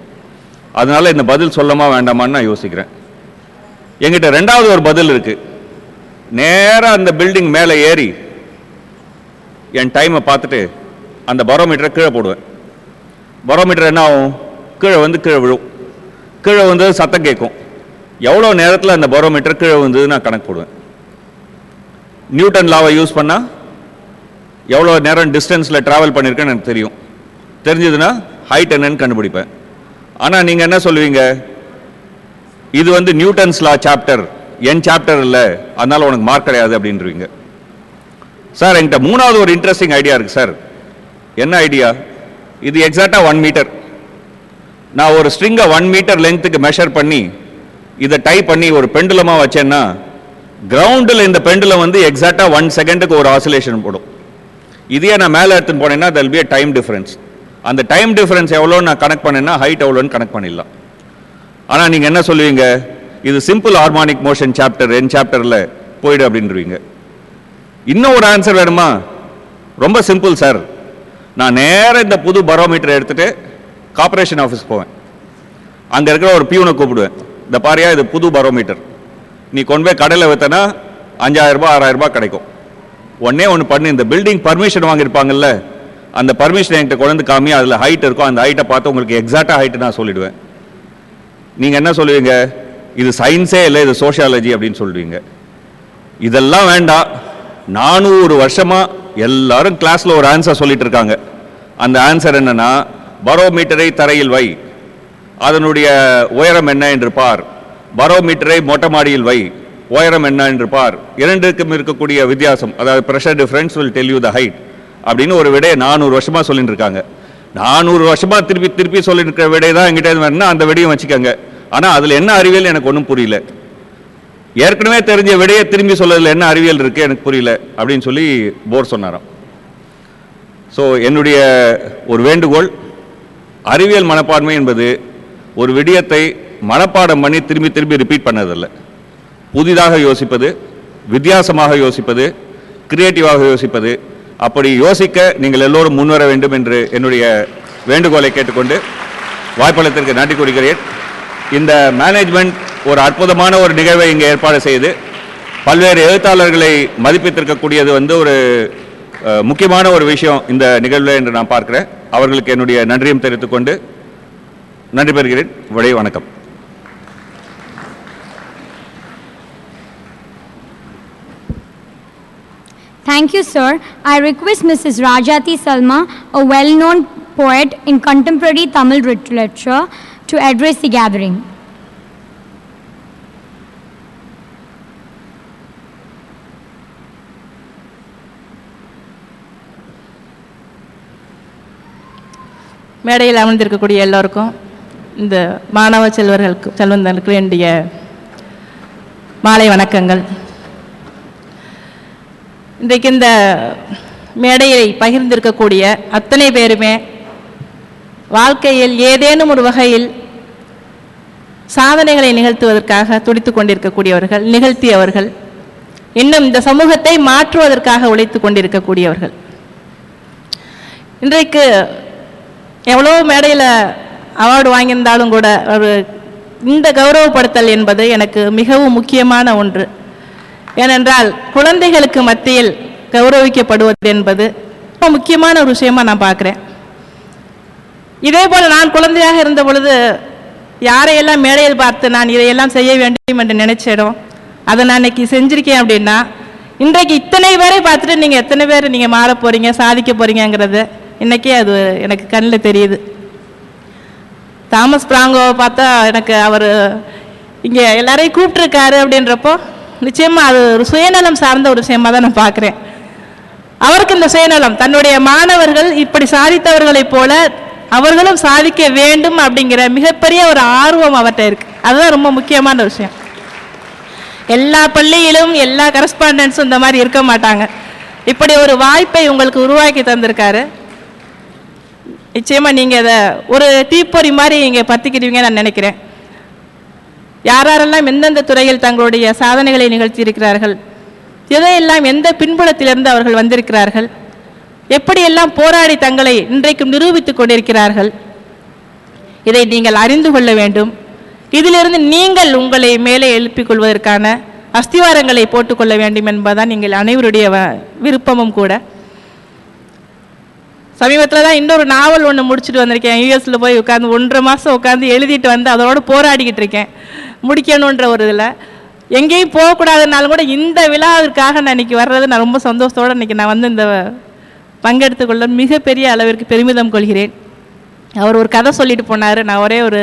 அதனால இந்த பதில் சொல்லமா வேண்டாமான்னு நான் யோசிக்கிறேன். எங்கிட்ட 2வது ஒரு பதில் இருக்கு. நேராக அந்த பில்டிங் மேலே ஏறி என் டைமை பார்த்துட்டு அந்த பரோமீட்டரை கீழே போடுவேன். பரோமீட்டர் என்ன ஆகும், கீழே விழும். கீழே வந்து சத்தம் கேட்கும். எவ்வளோ நேரத்தில் அந்த பரோமீட்டர் கீழே வந்து நான் கணக்கு போடுவேன். நியூட்டன் லாவை யூஸ் பண்ணால் எவ்வளோ நேரம் டிஸ்டன்ஸில் ட்ராவல் பண்ணியிருக்கேன்னு எனக்கு தெரியும். தெரிஞ்சதுன்னா ஹைட் என்னன்னு கண்டுபிடிப்பேன். ஆனால் நீங்கள் என்ன சொல்லுவீங்க, இது வந்து நியூட்டன்ஸ் லா சாப்டர், என் சாப்டர் இல்லை, அதனால் உனக்கு மார்க் கிடையாது அப்படின்றீங்க. சார் என்கிட்ட 3வது ஒரு இன்ட்ரெஸ்டிங் ஐடியா இருக்குது சார். என்ன ஐடியா, இது எக்ஸாக்டாக 1 மீட்டர். நான் ஒரு ஸ்ட்ரிங்கை 1 மீட்டர் லென்த்துக்கு மெஷர் பண்ணி இதை டைப் பண்ணி ஒரு பெண்டுலமாக வச்சேன்னா கிரவுண்டில் இந்த பெண்டுலம் வந்து எக்ஸாக்டாக 1 செகண்டுக்கு ஒரு ஆசிலேஷன் போடும். இதே நான் மேலே எடுத்துன்னு போனேன்னா தெல் பி a டைம் டிஃபரன்ஸ். அந்த டைம் டிஃபரன்ஸ் எவ்வளோன்னு நான் கனெக்ட் பண்ணேன்னா ஹைட் எவ்வளோன்னு கனெக்ட் பண்ணிடலாம். ஆனால் நீங்கள் என்ன சொல்லுவீங்க, இது சிம்பிள் ஹார்மோனிக் மோஷன் சாப்டர், என் சாப்டரில் போயிடு அப்படின்றீங்க. இன்னும் ஒரு ஆன்சர் வேணுமா, ரொம்ப சிம்பிள் சார். நான் நேராக இந்த புது பரோமீட்டரை எடுத்துகிட்டு கார்ப்பரேஷன் ஆஃபீஸ் போவேன். அங்கே இருக்கிற ஒரு பியூனை கூப்பிடுவேன். இந்த பாரியா இது புது பரோமீட்டர், நீ கொண்டு போய் கடையில் வைத்தனா 5000 ரூபாய் 6000 ரூபாய் கிடைக்கும். ஒன்னே ஒன்று பண்ணு, இந்த பில்டிங் பர்மிஷன் வாங்கியிருப்பாங்கல்ல அந்த பர்மிஷன் என்கிட்ட கொண்டு காமி, அதில் ஹைட் இருக்கும், அந்த ஹைட்டை பார்த்து உங்களுக்கு எக்ஸாக்டாக ஹைட்டு நான் சொல்லிடுவேன். நீங்கள் என்ன சொல்லுவீங்க? இது சயின்ஸே இல்லை, இது சோஷியாலஜி அப்படின்னு சொல்லுவீங்க. இதெல்லாம் வேண்டாம். 400 வருஷமாக எல்லாரும் கிளாஸில் ஒரு ஆன்சர் சொல்லிட்டு இருக்காங்க. அந்த ஆன்சர் என்னன்னா, பரோமீட்டரை தரையில் வை, அதனுடைய உயரம் என்ன என்று பார், பரோமீட்டரை மொட்டை மாடியில் வை, உயரம் என்ன என்று பார், இரண்டுக்கும் இருக்கக்கூடிய வித்தியாசம், அதாவது pressure difference will tell you the height அப்படின்னு ஒரு விடையை 400 வருஷமாக சொல்லிட்டு இருக்காங்க. 400 வருஷமாக திருப்பி திருப்பி சொல்லிட்டு இருக்கிற விடை தான் எங்கிட்ட வேணும்னா அந்த விடையும் வச்சுக்கோங்க. ஆனால் அதில் என்ன அறிவியல் எனக்கு ஒன்றும் புரியல. ஏற்கனவே தெரிஞ்ச விடையை திரும்பி சொல்லதில் என்ன அறிவியல் இருக்குது எனக்கு புரியல அப்படின்னு சொல்லி போர் சொன்னாராம். ஸோ என்னுடைய ஒரு வேண்டுகோள், அறிவியல் மனப்பான்மை என்பது ஒரு விடயத்தை மனப்பாடம் பண்ணி திரும்பி திரும்பி ரிப்பீட் பண்ணதில்லை. புதிதாக யோசிப்பது, வித்தியாசமாக யோசிப்பது, கிரியேட்டிவாக யோசிப்பது. அப்படி யோசிக்க நீங்கள் எல்லோரும் முன்வர வேண்டும் என்று என்னுடைய வேண்டுகோளை கேட்டுக்கொண்டு வாய்ப்பளித்ததற்கு நன்றி கூறுகிறேன். இந்த மேனேஜ்மெண்ட் ஒரு அற்புதமான ஒரு நிகழ்வை இங்கே ஏற்பாடு செய்து பல்வேறு எழுத்தாளர்களை மதிப்பித்திருக்கக்கூடியது ஒரு முக்கியமான ஒரு விஷயம் இந்த நிகழ்வில் என்று நான் பார்க்கிறேன். அவர்களுக்கு என்னுடைய நன்றியும் தெரிவித்துக் கொண்டு நன்றி பெறுகிறேன். வணக்கம். Thank you, sir. I request Mrs. Rajati Salma, a well-known poet in contemporary Tamil literature, to address the gathering. மேடையில் அமர்ந்திருக்கக்கூடிய எல்லோருக்கும், இந்த மாணவ செல்வந்தர்களுக்கு வேண்டிய மாலை வணக்கங்கள். இன்றைக்கு இந்த மேடையை பகிர்ந்திருக்கக்கூடிய அத்தனை பேருமே வாழ்க்கையில் ஏதேனும் ஒரு வகையில் சாதனைகளை நிகழ்த்துவதற்காக துடித்து கொண்டிருக்கக்கூடியவர்கள், நிகழ்த்தியவர்கள், இன்னும் இந்த சமூகத்தை மாற்றுவதற்காக உழைத்து கொண்டிருக்கக்கூடியவர்கள். இன்றைக்கு எவ்வளோ மேடையில் அவார்டு வாங்கியிருந்தாலும் கூட இந்த கௌரவப்படுத்தல் என்பது எனக்கு மிகவும் முக்கியமான ஒன்று. ஏனென்றால் குழந்தைகளுக்கு மத்தியில் கௌரவிக்கப்படுவது என்பது ரொம்ப முக்கியமான ஒரு விஷயமா நான் பார்க்குறேன். இதே போல் நான் குழந்தையாக இருந்த பொழுது யாரையெல்லாம் மேடையில் பார்த்து நான் இதையெல்லாம் செய்ய வேண்டும் என்று நினைச்சேனோ அதை நான் இன்னைக்கு செஞ்சுருக்கேன். அப்படின்னா இன்றைக்கு இத்தனை பேரை பார்த்துட்டு நீங்கள் எத்தனை பேர் நீங்கள் மாற போகிறீங்க, சாதிக்க போகிறீங்கிறது இன்றைக்கே அது எனக்கு கண்ணில் தெரியுது. தாமஸ் பிராங்கோவை பார்த்தா எனக்கு அவர் இங்கே எல்லாரையும் கூப்பிட்டுருக்காரு அப்படின்றப்போ நிச்சயமாக அது ஒரு சுயநலம் சார்ந்த ஒரு விஷயமாக தான் நான் பார்க்குறேன். அவருக்கு இந்த சுயநலம், தன்னுடைய மாணவர்கள் இப்படி சாதித்தவர்களைப் போல அவர்களும் சாதிக்க வேண்டும் அப்படிங்கிற மிகப்பெரிய ஒரு ஆர்வம் அவர்கிட்ட இருக்கு. அதுதான் ரொம்ப முக்கியமான விஷயம். எல்லா பள்ளியிலும் எல்லா கரஸ்பாண்டன்ஸும் இந்த மாதிரி இருக்க மாட்டாங்க. இப்படி ஒரு வாய்ப்பை உங்களுக்கு உருவாக்கி தந்திருக்காரு. நிச்சயமாக நீங்கள் அதை ஒரு தீப்பொறி மாதிரி இங்கே பற்றிக்கிடுவீங்க நான் நினைக்கிறேன். யாரெல்லாம் எந்தெந்த துறையில் தங்களுடைய சாதனைகளை நிகழ்த்தியிருக்கிறார்கள், எதையெல்லாம் எந்த பின்புலத்திலிருந்து அவர்கள் வந்திருக்கிறார்கள், எப்படியெல்லாம் போராடி தங்களை இன்றைக்கும் நிரூபித்துக் கொண்டிருக்கிறார்கள், இதை நீங்கள் அறிந்து கொள்ள வேண்டும். இதிலிருந்து நீங்கள் உங்களை மேலே எழுப்பிக் கொள்வதற்கான அஸ்திவாரங்களை போட்டுக்கொள்ள வேண்டும் என்பதுதான் நீங்கள் அனைவருடைய விருப்பமும் கூட. சமீபத்தில் தான் இன்னொரு நாவல் ஒன்று முடிச்சுட்டு வந்திருக்கேன். யூஎஸில் போய் உட்காந்து 1.5 மாதம் உட்காந்து எழுதிட்டு வந்து அதோடு போராடிக்கிட்டு இருக்கேன், முடிக்கணுன்ற ஒரு இதில். எங்கேயும் போகக்கூடாதுனாலும் கூட இந்த விழாவிற்காக நான் இன்றைக்கி வர்றது நான் ரொம்ப சந்தோஷத்தோடு இன்றைக்கி நான் வந்து இந்த பங்கெடுத்துக்கொள்ள மிகப்பெரிய அளவிற்கு பெருமிதம் கொள்கிறேன். அவர் ஒரு கதை சொல்லிட்டு போனார், நான் ஒரே ஒரு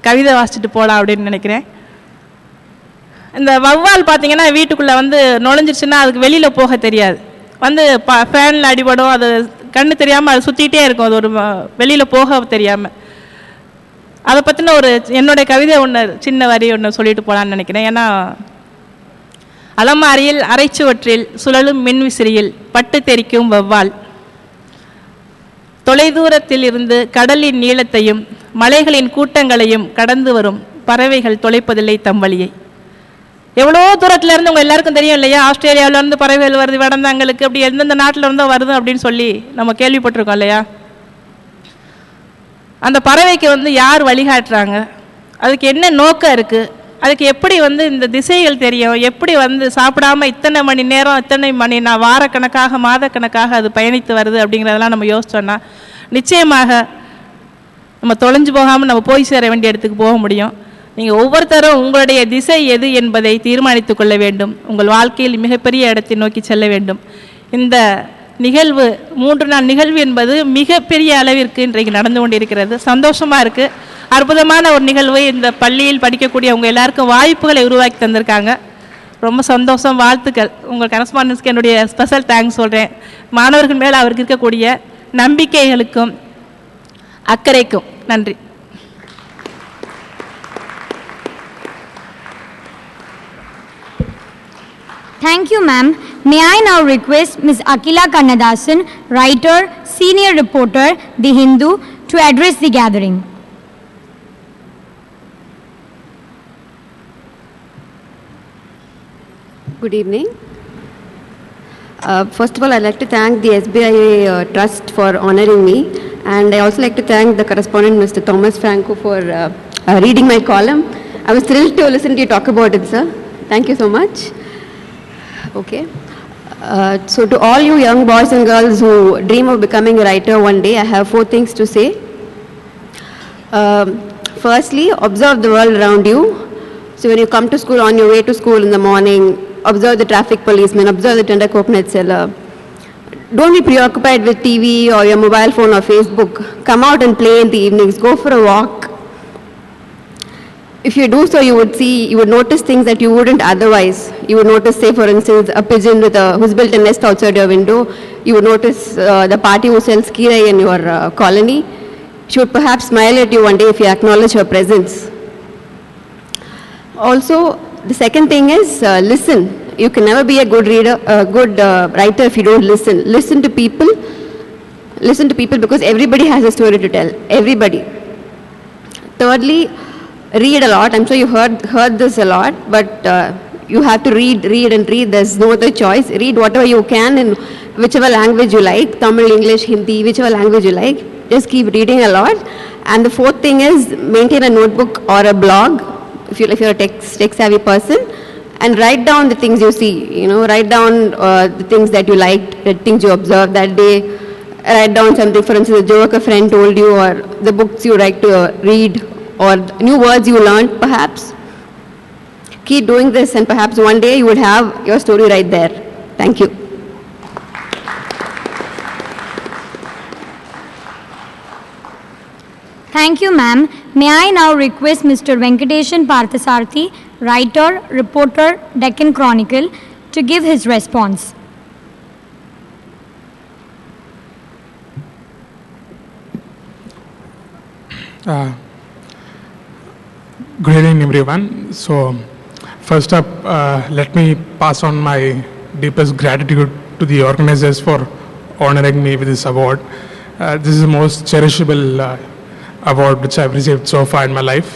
கவிதை வாசிச்சுட்டு போகலாம் அப்படின்னு நினைக்கிறேன். இந்த வௌவால் பார்த்திங்கன்னா வீட்டுக்குள்ளே வந்து நுழைஞ்சிருச்சுன்னா அதுக்கு வெளியில் போக தெரியாது, வந்து ஃபேனில் அடிபடும், அது கண்ணு தெரியாமல் அது சுற்றிக்கிட்டே இருக்கும், அது ஒரு வெளியில் போக தெரியாமல். அதை பற்றின ஒரு என்னுடைய கவிதை ஒன்று சின்ன வரி ஒன்று சொல்லிட்டு போகலான்னு நினைக்கிறேன். ஏன்னா அலமாரியில் அரைச்சுவற்றில் சுழலும் மின்விசிறியில் பட்டு தெரிக்கும் வௌவால், தொலைதூரத்தில் இருந்து கடலின் நீளத்தையும் மலைகளின் கூட்டங்களையும் கடந்து வரும் பறவைகள் தொலைப்பதில்லை தம் வழியை. எவ்வளோ தூரத்தில் இருந்து உங்கள் எல்லாருக்கும் தெரியும் இல்லையா, ஆஸ்திரேலியாவிலேருந்து பறவைகள் வருது, வடந்தாங்களுக்கு, அப்படி எந்தெந்த நாட்டில் இருந்தோ வருது அப்படின்னு சொல்லி நம்ம கேள்விப்பட்டிருக்கோம் இல்லையா. அந்த பறவைக்கு வந்து யார் வழிகாட்டுறாங்க, அதுக்கு என்ன நோக்கம் இருக்குது, அதுக்கு எப்படி வந்து இந்த திசைகள் தெரியும், எப்படி வந்து சாப்பிடாம இத்தனை மணி நேரம் இத்தனை மணி நான் வாரக்கணக்காக மாதக்கணக்காக அது பயணித்து வருது அப்படிங்கிறதெல்லாம் நம்ம யோசிச்சோன்னா நிச்சயமாக நம்ம தொலைஞ்சு போகாமல் நம்ம போய் சேர வேண்டிய இடத்துக்கு போக முடியும். நீங்கள் ஒவ்வொருத்தரும் உங்களுடைய திசை எது என்பதை தீர்மானித்து கொள்ள வேண்டும். உங்கள் வாழ்க்கையில் மிகப்பெரிய இடத்தை நோக்கி செல்ல வேண்டும். இந்த நிகழ்வு 3 நாள் நிகழ்வு என்பது மிகப்பெரிய அளவிற்கு இன்றைக்கு நடந்து கொண்டிருக்கிறது. சந்தோஷமாக இருக்குது. அற்புதமான ஒரு நிகழ்வு. இந்த பள்ளியில் படிக்கக்கூடிய அவங்க எல்லாருக்கும் வாய்ப்புகளை உருவாக்கி தந்திருக்காங்க. ரொம்ப சந்தோஷம், வாழ்த்துக்கள். உங்கள் கரஸ்பாண்டன்ஸ்க்கு என்னுடைய ஸ்பெஷல் தேங்க்ஸ் சொல்கிறேன். மாணவர்கள் மேலே அவருக்கு இருக்கக்கூடிய நம்பிக்கைகளுக்கும் அக்கறைக்கும் நன்றி. Thank you, ma'am. May I now request Ms. Akila Kannadasan, writer, senior reporter, The Hindu, to address the gathering. Good evening. First of all, I'd like to thank the SBI Trust for honoring me, and I also like to thank the correspondent, Mr. Thomas Franco, for reading my column. I was thrilled to listen to you talk about it, sir. Thank you so much. Okay. So to all you young boys and girls who dream of becoming a writer one day, I have 4 things to say. Firstly, observe the world around you. So when you come to school, on your way to school in the morning, observe the traffic policeman, observe the tender coconut seller. Don't be preoccupied with TV or your mobile phone or Facebook. Come out and play in the evenings. Go for a walk. If you do so, you would notice things that you wouldn't otherwise. You would notice, say, for instance, a pigeon who's built a nest outside your window. You would notice the party who sells kirai in your colony. She would perhaps smile at you one day if you acknowledge her presence. Also, the second thing is listen. You can never be a good writer if you don't listen. Listen to people. Listen to people because everybody has a story to tell. Everybody. Thirdly, read a lot. I'm sure you heard this a lot, but you have to read. There's no other choice. Read whatever you can in whichever language you like, Tamil, English, Hindi, whichever language you like. Just keep reading a lot. And the fourth thing is maintain a notebook or a blog if you're a tech-savvy person, and write down the things you see. Write down the things that you liked, the things you observed that day. Write down something, for instance, a joke a friend told you, or the books you like to read, or new words you learned, perhaps. Keep doing this, and perhaps one day you would have your story right there. Thank you. Thank you, ma'am. May I now request Mr. Venkatation Parthasarthi, writer, reporter, Deccan Chronicle, to give his response. Good evening, everyone. So, first up, let me pass on my deepest gratitude to the organizers for honoring me with this award. This is the most cherishable award which I've received so far in my life.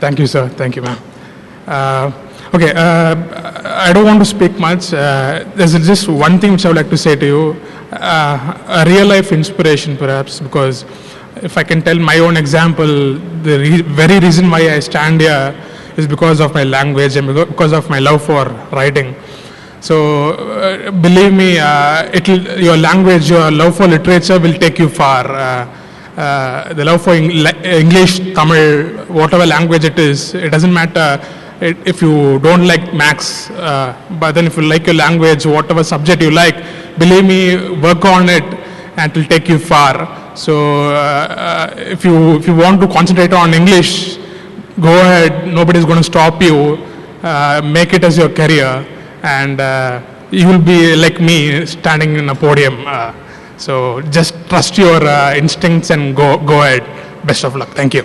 Thank you, sir. Thank you, ma'am. Okay, I don't want to speak much. There's just one thing which I would like to say to you, a real life inspiration perhaps, because if I can tell my own example, the very reason why I stand here is because of my language and because of my love for writing. So believe me, your language, your love for literature will take you far. The love for English, Tamil, whatever language it is, it doesn't matter if you don't like maths, but then if you like your language, whatever subject you like, believe me, work on it and it will take you far. So if you want to concentrate on English, go ahead, nobody's going to stop you. Make it as your career, and you will be like me standing in a podium. So just trust your instincts and go ahead. Best of luck. Thank you.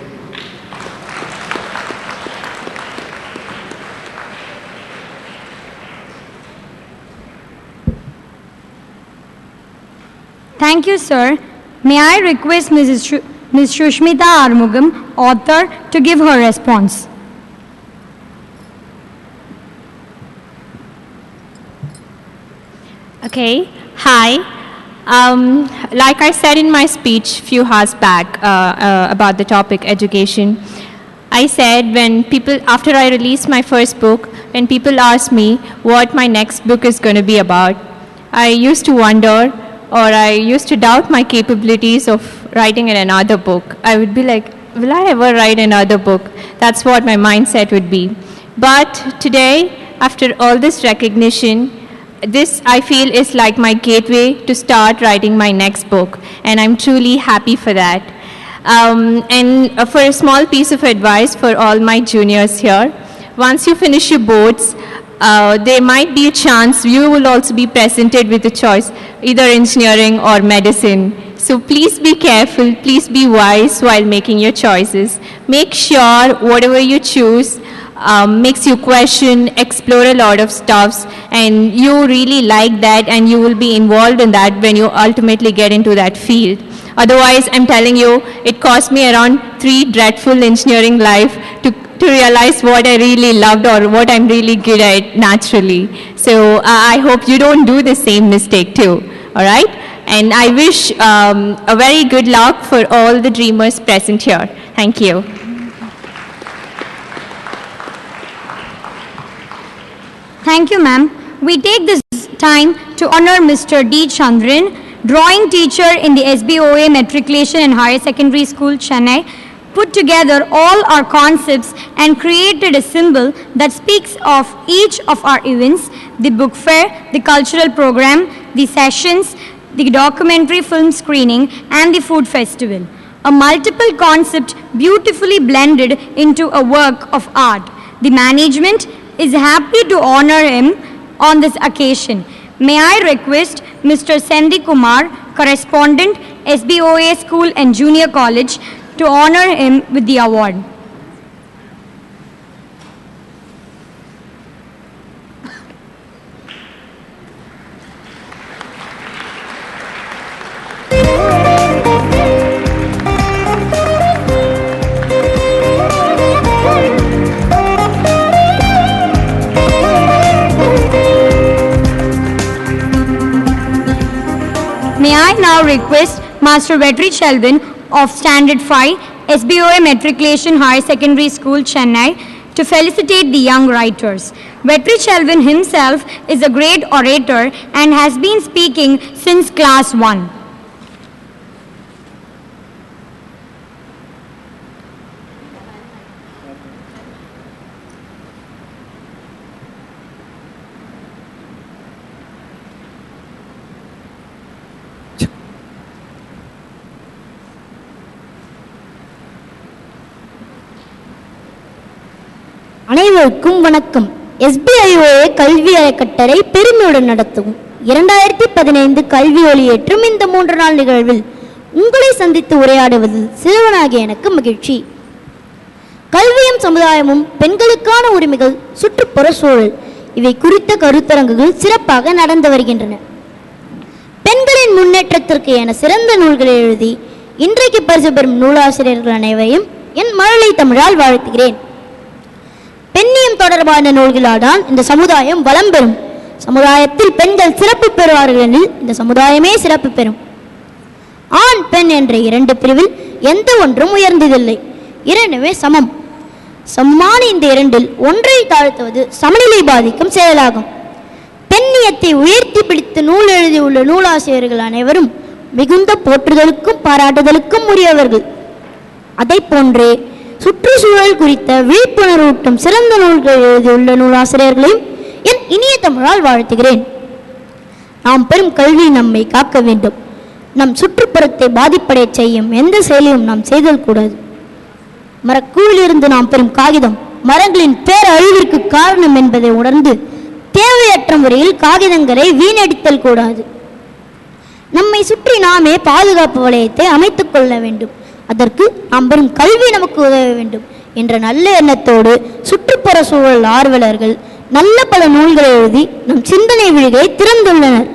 Thank you, sir. May I request Ms. Shushmita Armugam, author, to give her response. Okay. Hi. Like I said in my speech few hours back about the topic education, I said after I released my first book, when people asked me what my next book is going to be about, I used to wonder, or I used to doubt my capabilities of writing another book. I would be like, will I ever write another book? That's what my mindset would be. But today, after all this recognition, this I feel is like my gateway to start writing my next book, and I'm truly happy for that. And for a small piece of advice for all my juniors here, once you finish your boards, there might be a chance you will also be presented with a choice, either engineering or medicine. So please be careful, please be wise while making your choices. Make sure whatever you choose makes you question, explore a lot of stuffs, and you really like that and you will be involved in that when you ultimately get into that field. Otherwise, I'm telling you, it cost me around 3 dreadful engineering life to realize what I really loved or what I'm really good at naturally. So I hope you don't do the same mistake too, all right? And I wish a very good luck for all the dreamers present here. Thank you. Thank you, ma'am. We take this time to honor Mr. D. Chandran, drawing teacher in the SBOA Matriculation and Higher Secondary School, Chennai, put together all our concepts and created a symbol that speaks of each of our events, the book fair, the cultural program, the sessions, the documentary film screening, and the food festival. A multiple concept beautifully blended into a work of art. The management is happy to honor him on this occasion. May I request Mr. Sendi Kumar, correspondent, SBOA School and Junior College, to honor him with the award. May I now request Master Vetri Chelvin of Standard 5, SBOA Matriculation Higher Secondary School, Chennai, to felicitate the young writers. Vetri Chelvin himself is a great orator and has been speaking since class 1. அனைவருக்கும் வணக்கம். SBIOA கல்வி அறக்கட்டளை பெருமையுடன் நடத்தும் 2015 கல்வி ஒளியேற்றும் இந்த 3 நாள் நிகழ்வில் உங்களை சந்தித்து உரையாடுவதில் சிறுவனாகிய எனக்கு மகிழ்ச்சி. கல்வியும் சமுதாயமும், பெண்களுக்கான உரிமைகள், சுற்றுப்புற சூழல் இவை குறித்த கருத்தரங்குகள் சிறப்பாக நடந்து வருகின்றன. பெண்களின் முன்னேற்றத்திற்கு என சிறந்த நூல்களை எழுதி இன்றைக்கு பரிசு பெறும் நூலாசிரியர்கள் அனைவரையும் என் மழலை தமிழால் வாழ்த்துகிறேன். பெண்ணியம் தொடர்பான நூல்களால்தான் இந்த சமுதாயம் வளம் பெறும். சமுதாயத்தில் பெண்கள் சிறப்பு பெறுவார்கள் எனில் இந்த சமுதாயமே சிறப்பு பெறும். ஆண் பெண் என்ற 2 பிரிவில் எந்த ஒன்றும் உயர்ந்ததில்லை. இரண்டுமே சமம். சமமான இந்த இரண்டில் ஒன்றை தாழ்த்துவது சமநிலை பாதிக்கும் செயலாகும். பெண்ணியத்தை உயர்த்தி பிடித்து நூல் எழுதியுள்ள நூலாசிரியர்கள் அனைவரும் மிகுந்த போற்றுதலுக்கும் பாராட்டுதலுக்கும் உரியவர்கள். அதை போன்றே சுற்றுச்சூழல் குறித்த விழிப்புணர்வூட்டும் சிறந்த நூல்கள் எழுதியுள்ள நூலாசிரியர்களையும் என் இனிய தமிழால் வாழ்த்துகிறேன். நாம் பெறும் கல்வி நம்மை காக்க வேண்டும். நம் சுற்றுப்புறத்தை பாதிப்படைய செய்யும் எந்த செயலையும் நாம் செய்தல் கூடாது. மரக்கூழிலிருந்து நாம் பெறும் காகிதம் மரங்களின் பேரழிவிற்கு காரணம் என்பதை உணர்ந்து தேவையற்ற முறையில் காகிதங்களை வீணடித்தல் கூடாது. நம்மை சுற்றி நாமே பாதுகாப்பு வளையத்தை அமைத்துக் கொள்ள வேண்டும். அதற்கு நாம் பெறும் கல்வி நமக்கு உதவ வேண்டும் என்ற நல்ல எண்ணத்தோடு சுற்றுப்புற சூழல் ஆர்வலர்கள் நல்ல பல நூல்களை எழுதி நம் சிந்தனை விழிகளை திறந்துள்ளனர்.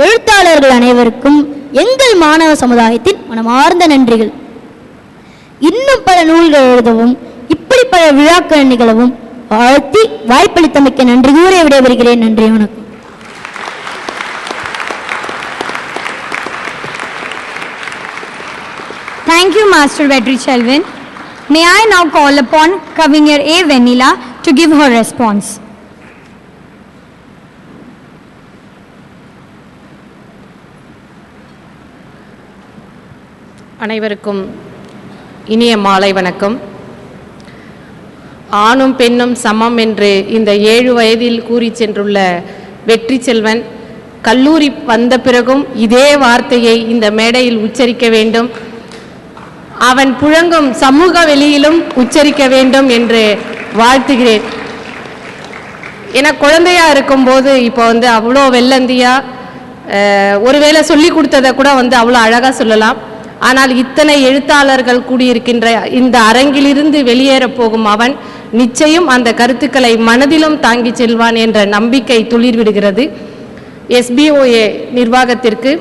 எழுத்தாளர்கள் அனைவருக்கும் எங்கள் மாணவ சமுதாயத்தின் மனமார்ந்த நன்றிகள். இன்னும் பல நூல்கள் எழுதவும் இப்படி பல விழாக்கள் நிகழவும் வாழ்த்தி வாய்ப்பளித்தமைக்க நன்றி கூற விடைபெறுகிறேன். நன்றி, வணக்கம். Thank you, Master Vetri Chelvin. May I now call upon Kavinyar A. Venila to give her response. அனைவருக்கும் இனிய மாலை வணக்கம். ஆணும் பெண்ணும் சமம் என்று இந்த 7 வயதில் கூறி சென்றுள்ள வெற்றி செல்வன் கல்லூரி வந்த பிறகும் இதே வார்த்தையை இந்த மேடையில் உச்சரிக்க வேண்டும், அவன் புழங்கும் சமூக வெளியிலும் உச்சரிக்க வேண்டும் என்று வாழ்த்துகிறேன். ஏன்னா குழந்தையா இருக்கும்போது இப்போ அவ்வளோ வெள்ளந்தியா ஒருவேளை சொல்லி கொடுத்ததை கூட அவ்வளோ அழகாக சொல்லலாம். ஆனால் இத்தனை எழுத்தாளர்கள் கூடியிருக்கின்ற இந்த அரங்கிலிருந்து வெளியேறப் போகும் அவன் நிச்சயம் அந்த கருத்துக்களை மனதிலும் தாங்கி செல்வான் என்ற நம்பிக்கை துளிர்விடுகிறது. SBOA நிர்வாகத்திற்கு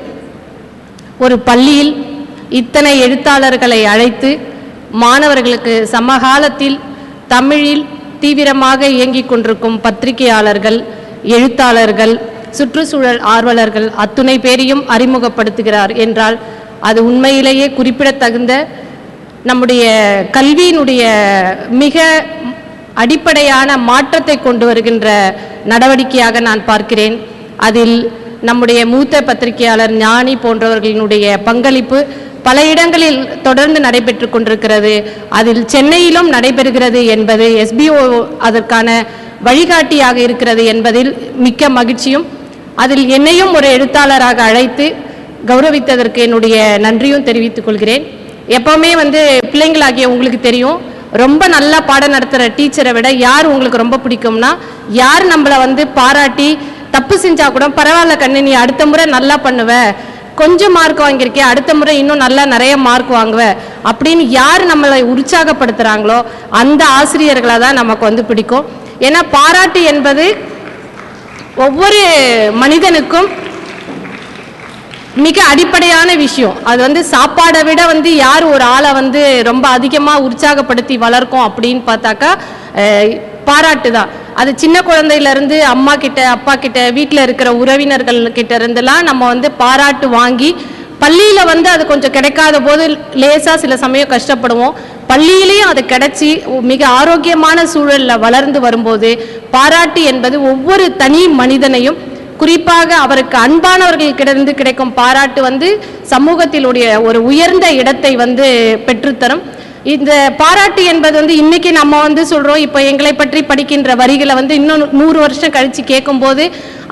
ஒரு பள்ளியில் இத்தனை எழுத்தாளர்களை அழைத்து மாணவர்களுக்கு சமகாலத்தில் தமிழில் தீவிரமாக இயங்கிக் கொண்டிருக்கும் பத்திரிகையாளர்கள், எழுத்தாளர்கள், சுற்றுச்சூழல் ஆர்வலர்கள் அத்துணை பேரையும் அறிமுகப்படுத்துகிறார் என்றால் அது உண்மையிலேயே குறிப்பிடத்தகுந்த நம்முடைய கல்வியினுடைய மிக அடிப்படையான மாற்றத்தை கொண்டு வருகின்ற நடவடிக்கையாக நான் பார்க்கிறேன். அதில் நம்முடைய மூத்த பத்திரிகையாளர் ஞானி போன்றவர்களினுடைய பங்களிப்பு பல இடங்களில் தொடர்ந்து நடைபெற்று கொண்டிருக்கிறது. அதில் சென்னையிலும் நடைபெறுகிறது என்பது SBO அதற்கான வழிகாட்டியாக இருக்கிறது என்பதில் மிக்க மகிழ்ச்சியும், அதில் என்னையும் ஒரு எழுத்தாளராக அழைத்து கௌரவித்ததற்கு என்னுடைய நன்றியும் தெரிவித்துக் கொள்கிறேன். எப்போவுமே பிள்ளைங்களாகிய உங்களுக்கு தெரியும், ரொம்ப நல்லா பாடம் நடத்துகிற டீச்சரை விட யார் உங்களுக்கு ரொம்ப பிடிக்கும்னா, யார் நம்மளை பாராட்டி தப்பு செஞ்சால் கூட பரவாயில்ல கண்ணு நீ அடுத்த முறை நல்லா பண்ணுவ, கொஞ்சம் மார்க் வாங்கியிருக்கே அடுத்த முறை இன்னும் நல்லா நிறைய மார்க் வாங்குவ அப்படின்னு யார் நம்மளை உற்சாகப்படுத்துகிறாங்களோ அந்த ஆசிரியர்களை தான் நமக்கு பிடிக்கும். ஏன்னா பாராட்டு என்பது ஒவ்வொரு மனிதனுக்கும் மிக அடிப்படையான விஷயம். அது சாப்பாடை விட யார் ஒரு ஆளை ரொம்ப அதிகமாக உற்சாகப்படுத்தி வளர்க்கும் அப்படின்னு பார்த்தாக்கா பாராட்டு தான். அது சின்ன குழந்தையிலேருந்து அம்மா கிட்ட அப்பா கிட்ட வீட்டில் இருக்கிற உறவினர்கள் கிட்ட இருந்தெல்லாம் நம்ம பாராட்டு வாங்கி பள்ளியில் அது கொஞ்சம் கிடைக்காத போது லேசாக சில சமயம் கஷ்டப்படுவோம். பள்ளியிலையும் அது கிடைச்சி மிக ஆரோக்கியமான சூழலில் வளர்ந்து வரும்போது பாராட்டு என்பது ஒவ்வொரு தனி மனிதனையும், குறிப்பாக அவருக்கு அன்பானவர்களிடமிருந்து கிடைக்கும் பாராட்டு சமூகத்திலுடைய ஒரு உயர்ந்த இடத்தை பெற்றுத்தரும். இந்த பாராட்டு என்பது இன்னைக்கு நம்ம சொல்றோம், இப்போ எங்களை பற்றி படிக்கின்ற வரிகளை இன்னும் 100 வருஷம் கழிச்சு கேட்கும்போது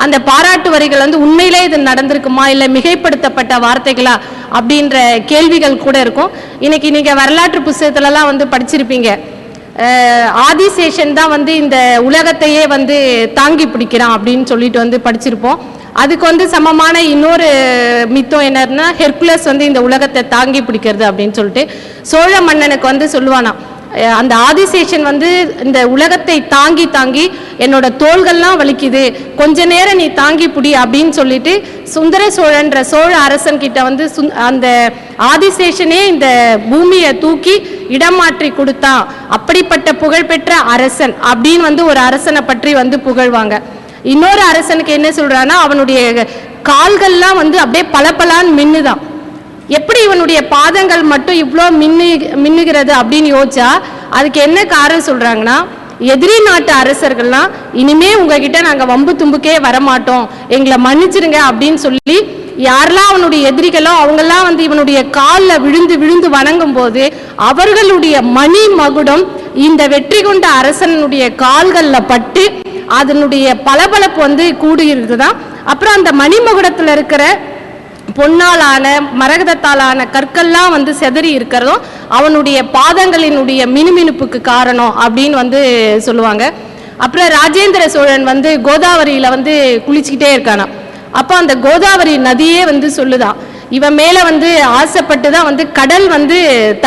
அந்த பாராட்டு வரிகள் உண்மையிலே இது நடந்திருக்குமா இல்லை மிகைப்படுத்தப்பட்ட வார்த்தைகளா அப்படின்ற கேள்விகள் கூட இருக்கும். இன்னைக்கு நீங்க வரலாற்று புத்தகத்துலலாம் படிச்சிருப்பீங்க, ஆதிசேஷன் தான் இந்த உலகத்தையே தாங்கி பிடிக்கிறான் அப்படின்னு சொல்லிட்டு படிச்சிருப்போம். அதுக்கு சமமான இன்னொரு மித்தம் என்னன்னா, ஹெர்குலஸ் இந்த உலகத்தை தாங்கி பிடிக்கிறது அப்படின்னு சொல்லிட்டு சோழ மன்னனுக்கு சொல்லுவானா, அந்த ஆதிசேஷன் இந்த உலகத்தை தாங்கி தாங்கி என்னோட தோள்கள்லாம் வலிக்குது, கொஞ்ச நேரம் நீ தாங்கி பிடி அப்படின்னு சொல்லிட்டு சுந்தர சோழன்ற சோழ அரசன் கிட்ட அந்த ஆதிசேஷனே இந்த பூமியை தூக்கி இடமாற்றி கொடுத்தான். அப்படிப்பட்ட புகழ்பெற்ற அரசன் அப்படின்னு ஒரு அரசனை பற்றி புகழ்வாங்க. இன்னொரு அரசனுக்கு என்ன சொல்றான்னா, அவனுடைய கால்கள்லாம் அப்படியே பலப்பலான்னு மின்னுதான். எப்படி இவனுடைய பாதங்கள் மட்டும் இவ்வளோ மின்னுகிறது அப்படின்னு யோசிச்சா அதுக்கு என்ன காரணம் சொல்றாங்கன்னா, எதிரி நாட்டு அரசர்கள்லாம் இனிமே உங்ககிட்ட நாங்கள் வம்பு தும்புக்கே வரமாட்டோம், எங்களை மன்னிச்சிருங்க அப்படின்னு சொல்லி யாரெல்லாம் அவனுடைய எதிரிகளோ அவங்கெல்லாம் இவனுடைய காலில் விழுந்து விழுந்து வணங்கும் போது அவர்களுடைய மணி மகுடம் இந்த வெற்றி கொண்ட அரசனுடைய கால்களில் பட்டு அதனுடைய பளபளப்பு கூடியிருக்குதான். அப்புறம் அந்த மணிமகுடத்தில் இருக்கிற பொன்னாலான மரகதத்தாலான கற்கள்லாம் செதறி இருக்கிறதும் அவனுடைய பாதங்களினுடைய மினுமினுப்புக்கு காரணம் அப்படின்னு சொல்லுவாங்க. அப்புறம் ராஜேந்திர சோழன் கோதாவரியில குளிச்சுக்கிட்டே இருக்கானா. அப்போ அந்த கோதாவரி நதியே சொல்லுதான், இவன் மேல ஆசைப்பட்டு தான் கடல்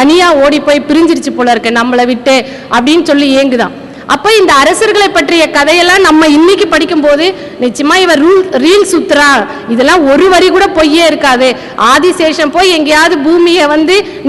தனியா ஓடி போய் பிரிஞ்சிருச்சு போல இருக்கு நம்மளை விட்டு அப்படின்னு சொல்லி ஏங்குதான். அப்போ இந்த அரசர்களை பற்றிய கதையெல்லாம் நம்ம இன்னைக்கு படிக்கும் போது நிச்சயமா இவர் ரீல் சுத்துறா, இதெல்லாம் ஒரு வரி கூட பொய்யே இருக்காது, ஆதிசேஷன் போய் எங்கேயாவது பூமியை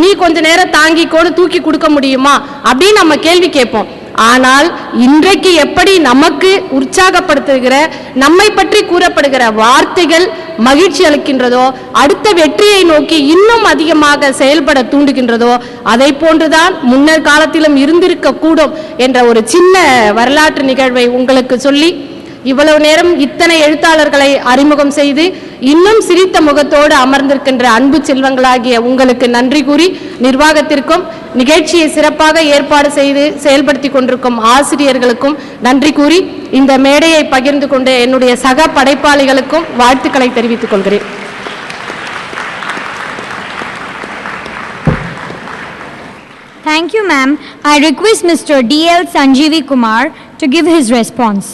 நீ கொஞ்ச நேரம் தாங்கிக்கோன்னு தூக்கி கொடுக்க முடியுமா அப்படின்னு நம்ம கேள்வி கேட்போம். ஆனால் இன்றைக்கு எப்படி நமக்கு உற்சாகப்படுத்துகிற நம்மை பற்றி கூறப்படுகிற வார்த்தைகள் மகிழ்ச்சி அளிக்கின்றதோ, அடுத்த வெற்றியை நோக்கி இன்னும் அதிகமாக செயல்பட தூண்டுகின்றதோ, அதை போன்றுதான் முன்னர் காலத்திலும் இருந்திருக்க கூடும் என்ற ஒரு சின்ன வரலாற்று நிகழ்வை உங்களுக்கு சொல்லி, இவ்வளவு நேரம் இத்தனை எழுத்தாளர்களை அறிமுகம் செய்து இன்னும் சிரித்த முகத்தோடு அமர்ந்திருக்கின்ற அன்பு செல்வங்களாகிய உங்களுக்கு நன்றி கூறி, நிர்வாகத்திற்கும் நிகழ்ச்சியை சிறப்பாக ஏற்பாடு செய்து செயல்படுத்தி கொண்டிருக்கும் ஆசிரியர்களுக்கும் நன்றி கூறி, இந்த மேடையை பகிர்ந்து கொண்டு என்னுடைய சக படைப்பாளிகளுக்கும் வாழ்த்துக்களை தெரிவித்துக் கொள்கிறேன். Thank you, ma'am. I request Mr. D.L. Sanjeevi Kumar to give his response.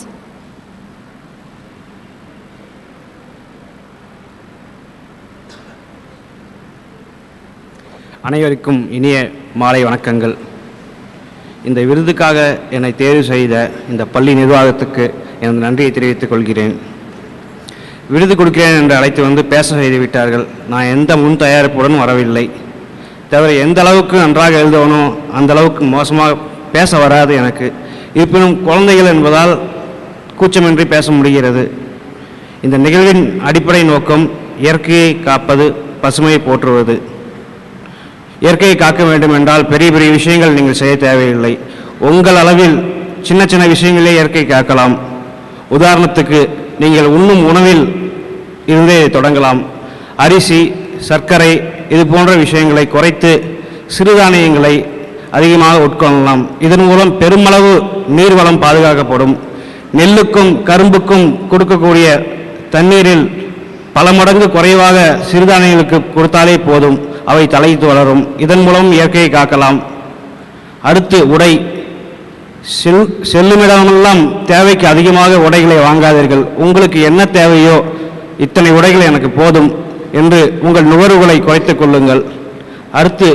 அனைவருக்கும் இனிய மாலை வணக்கங்கள். இந்த விருதுக்காக என்னை தேர்வு செய்த இந்த பள்ளி நிர்வாகத்துக்கு எனது நன்றியை தெரிவித்துக் கொள்கிறேன். விருது கொடுக்கிறேன் என்று அழைத்து வந்து பேச செய்து விட்டார்கள். நான் எந்த முன் தயாரிப்புடன் வரவில்லை. தவிர எந்த அளவுக்கு நன்றாக எழுதவனோ அந்த அளவுக்கு மோசமாக பேச வராது எனக்கு. இருப்பினும் குழந்தைகள் என்பதால் கூச்சமின்றி பேச முடிகிறது. இந்த நிகழ்வின் அடிப்படை நோக்கம் இயற்கையை காப்பது, பசுமையை போற்றுவது. இயற்கையை காக்க வேண்டும் என்றால் பெரிய பெரிய விஷயங்கள் நீங்கள் செய்ய தேவையில்லை. உங்கள் அளவில் சின்ன சின்ன விஷயங்களே இயற்கை காக்கலாம். உதாரணத்துக்கு நீங்கள் உண்ணும் உணவில் இருந்தே தொடங்கலாம். அரிசி, சர்க்கரை இது போன்ற விஷயங்களை குறைத்து சிறுதானியங்களை அதிகமாக உட்கொள்ளலாம். இதன் மூலம் பெருமளவு நீர்வளம் பாதுகாக்கப்படும். நெல்லுக்கும் கரும்புக்கும் கொடுக்கக்கூடிய தண்ணீரில் பல மடங்கு குறைவாக சிறுதானியங்களுக்கு கொடுத்தாலே போதும், அவை தலைத்து வளரும். இதன் மூலம் இயற்கையை காக்கலாம். அடுத்து உடை. செல்லுமிடமெல்லாம் தேவைக்கு அதிகமாக உடைகளை வாங்காதீர்கள். உங்களுக்கு என்ன தேவையோ இத்தனை உடைகள் எனக்கு போதும் என்று உங்கள் நுகர்வுகளை குறைத்துக் கொள்ளுங்கள். அடுத்து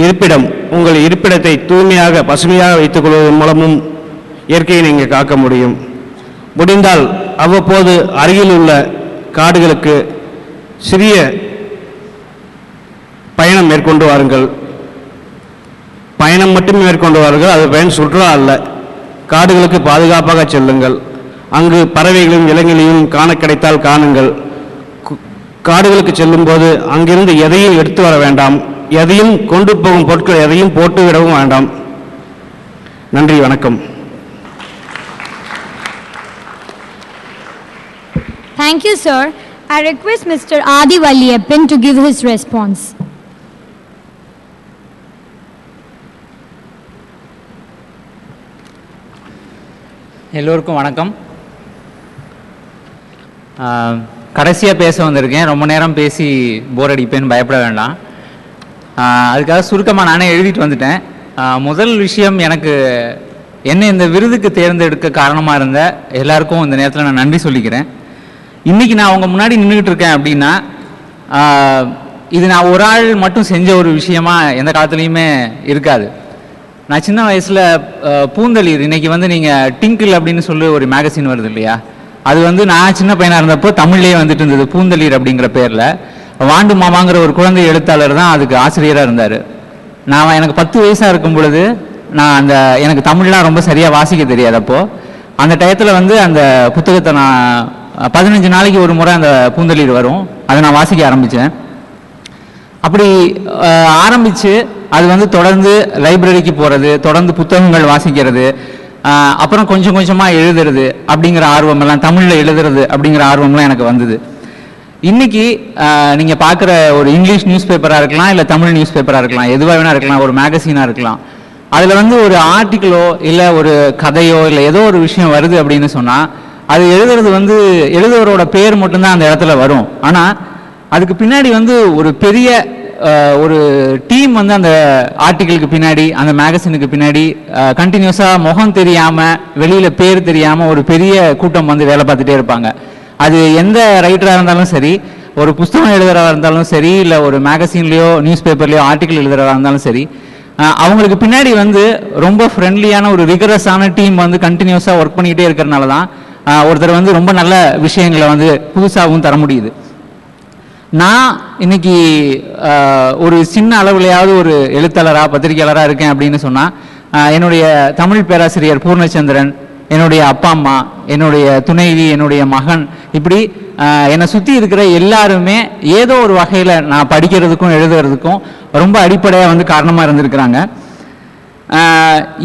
இருப்பிடம். உங்கள் இருப்பிடத்தை தூய்மையாக பசுமையாக வைத்துக் கொள்வதன் மூலமும் இயற்கையை நீங்கள் காக்க முடியும். முடிந்தால் அவ்வப்போது அருகில் உள்ள காடுகளுக்கு சிறிய பயணம் மேற்கொண்டு வாருங்கள். பயணம் மட்டும் மேற்கொண்டு வாருங்கள், அது பயன் சுற்றுலா அல்ல. காடுகளுக்கு பாதுகாப்பாக செல்லுங்கள். அங்கு பறவைகளையும் விலங்குகளையும் காண கிடைத்தால் காணுங்கள். காடுகளுக்கு செல்லும்போது அங்கிருந்து எதையும் எடுத்து வர வேண்டாம். எதையும் கொண்டு போகும் பொருட்கள் எதையும் போட்டு விடவும் வேண்டாம். நன்றி, வணக்கம். Thank you, sir. I request Mr. Adi Valliyappan to give his response. எல்லோருக்கும் வணக்கம். கடைசியாக பேச வந்திருக்கேன். ரொம்ப நேரம் பேசி போர் அடிப்பேன்னு பயப்பட வேண்டாம். அதுக்காக சுருக்கமாக நானே எழுதிட்டு வந்துட்டேன். முதல் விஷயம், எனக்கு என்ன இந்த விருதுக்கு தேர்ந்தெடுக்க காரணமாக இருந்த எல்லாருக்கும் இந்த நேரத்தில் நான் நன்றி சொல்லிக்கிறேன். இன்றைக்கி நான் அவங்க முன்னாடி நின்றுக்கிட்டு இருக்கேன் அப்படின்னா இது நான் ஒரு ஆள் மட்டும் செஞ்ச ஒரு விஷயமா எந்த காலத்துலேயுமே இருக்காது. நான் சின்ன வயசில் பூந்தளிர், இன்றைக்கி வந்து நீங்கள் டிங்கிள் அப்படின்னு சொல்லி ஒரு மேகசின் வருது இல்லையா, அது வந்து நான் சின்ன பையனாக இருந்தப்போ தமிழ்லேயே வந்துட்டு இருந்தது, பூந்தளிர் அப்படிங்கிற பேரில். வாண்டு மாமாங்கிற ஒரு குழந்தை எழுத்தாளர் தான் அதுக்கு ஆசிரியராக இருந்தார். எனக்கு 10 வயசாக இருக்கும் பொழுது எனக்கு தமிழ்லாம் ரொம்ப சரியாக வாசிக்க தெரியாது. அப்போது அந்த டயத்தில் வந்து அந்த புத்தகத்தை நான் 15 நாளைக்கு ஒரு முறை அந்த பூந்தளிர் வரும், அதை நான் வாசிக்க ஆரம்பித்தேன். அப்படி ஆரம்பித்து அது வந்து தொடர்ந்து லைப்ரரிக்கு போகிறது, தொடர்ந்து புத்தகங்கள் வாசிக்கிறது, அப்புறம் கொஞ்சம் கொஞ்சமாக எழுதுறது அப்படிங்கிற ஆர்வமெல்லாம், தமிழில் எழுதுறது அப்படிங்கிற ஆர்வம்லாம் எனக்கு வந்தது. இன்றைக்கி நீங்கள் பார்க்குற ஒரு இங்கிலீஷ் நியூஸ் பேப்பராக இருக்கலாம், இல்லை தமிழ் நியூஸ் பேப்பராக இருக்கலாம், எதுவாக வேணா இருக்கலாம், ஒரு மேகசீனாக இருக்கலாம், அதில் வந்து ஒரு ஆர்டிக்கிளோ இல்லை ஒரு கதையோ இல்லை ஏதோ ஒரு விஷயம் வருது அப்படின்னு சொன்னால் அது எழுதுறது வந்து எழுதுவரோட பேர் மட்டும்தான் அந்த இடத்துல வரும். ஆனால் அதுக்கு பின்னாடி வந்து ஒரு பெரிய ஒரு டீம் வந்து அந்த ஆர்டிக்கிளுக்கு பின்னாடி, அந்த மேகசினுக்கு பின்னாடி கண்டினியூஸாக முகம் தெரியாமல், வெளியில் பேர் தெரியாமல் ஒரு பெரிய கூட்டம் வந்து வேலை பார்த்துட்டே இருப்பாங்க. அது எந்த ரைட்டராக இருந்தாலும் சரி, ஒரு புத்தகம் எழுதுறவா இருந்தாலும் சரி, இல்லை ஒரு மேகசின்லேயோ நியூஸ் பேப்பர்லேயோ ஆர்டிக்கிள் எழுதுறவா இருந்தாலும் சரி, அவங்களுக்கு பின்னாடி வந்து ரொம்ப ஃப்ரெண்ட்லியான ஒரு ரிகரஸான டீம் வந்து கண்டினியூஸாக ஒர்க் பண்ணிக்கிட்டே இருக்கிறனால தான் ஒருத்தர் வந்து ரொம்ப நல்ல விஷயங்களை வந்து புதுசாகவும் தர முடியுது. நான் இன்னைக்கு ஒரு சின்ன அளவுலையாவது ஒரு எழுத்தாளராக பத்திரிகையாளராக இருக்கேன் அப்படின்னு சொன்னால் என்னுடைய தமிழ் பேராசிரியர் பூர்ணச்சந்திரன், என்னுடைய அப்பா அம்மா, என்னுடைய துணைவி, என்னுடைய மகன், இப்படி என்னை சுற்றி இருக்கிற எல்லாருமே ஏதோ ஒரு வகையில் நான் படிக்கிறதுக்கும் எழுதுறதுக்கும் ரொம்ப அடிப்படையாக வந்து காரணமாக இருந்திருக்கிறாங்க.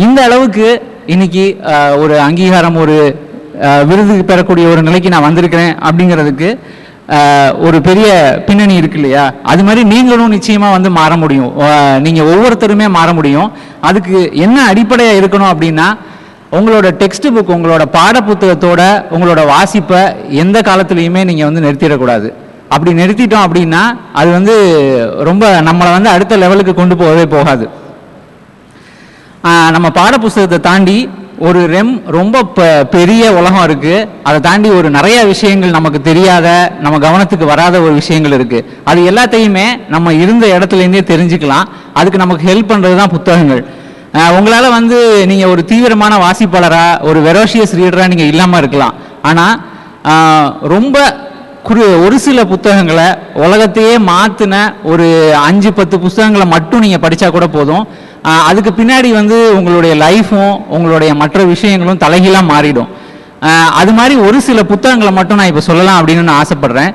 இந்த அளவுக்கு இன்னைக்கு ஒரு அங்கீகாரம், ஒரு விருது பெறக்கூடிய ஒரு நிலைக்கு நான் வந்திருக்கிறேன் அப்படிங்கிறதுக்கு ஒரு பெரிய பின்னணி இருக்கு இல்லையா? அது மாதிரி நீங்களும் நிச்சயமாக வந்து மாற முடியும். நீங்கள் ஒவ்வொருத்தருமே மாற முடியும். அதுக்கு என்ன அடிப்படையாக இருக்கணும் அப்படின்னா, உங்களோட டெக்ஸ்ட் புக், உங்களோட பாட புத்தகத்தோட உங்களோட வாசிப்பை எந்த காலத்துலேயுமே நீங்கள் வந்து நிறுத்திடக்கூடாது. அப்படி நிறுத்திட்டோம் அப்படின்னா அது வந்து ரொம்ப நம்மளை வந்து அடுத்த லெவலுக்கு கொண்டு போகவே போகாது. நம்ம பாட புத்தகத்தை தாண்டி ஒரு ரொம்ப பெரிய உலகம் இருக்குது. அதை தாண்டி ஒரு நிறைய விஷயங்கள் நமக்கு தெரியாத, நம்ம கவனத்துக்கு வராத ஒரு விஷயங்கள் இருக்குது. அது எல்லாத்தையுமே நம்ம இருந்த இடத்துலேருந்தே தெரிஞ்சுக்கலாம். அதுக்கு நமக்கு ஹெல்ப் பண்ணுறது தான் புத்தகங்கள். உங்களால் வந்து நீங்கள் ஒரு தீவிரமான வாசிப்பாளராக, ஒரு வெரோஷியஸ் ரீடராக நீங்கள் இல்லாமல் இருக்கலாம். ஆனால் ரொம்ப ஒரு சில புத்தகங்களை உலகத்தையே மாற்றின ஒரு 5-10 புத்தகங்களை மட்டும் நீங்கள் படித்தா கூட போதும். அதுக்கு பின்னாடி வந்து உங்களுடைய லைஃப்பும் உங்களுடைய மற்ற விஷயங்களும் தலைகீழாக மாறிடும். அது மாதிரி ஒரு சில புத்தகங்களை மட்டும் நான் இப்போ சொல்லலாம் அப்படின்னு நான் ஆசைப்பட்றேன்.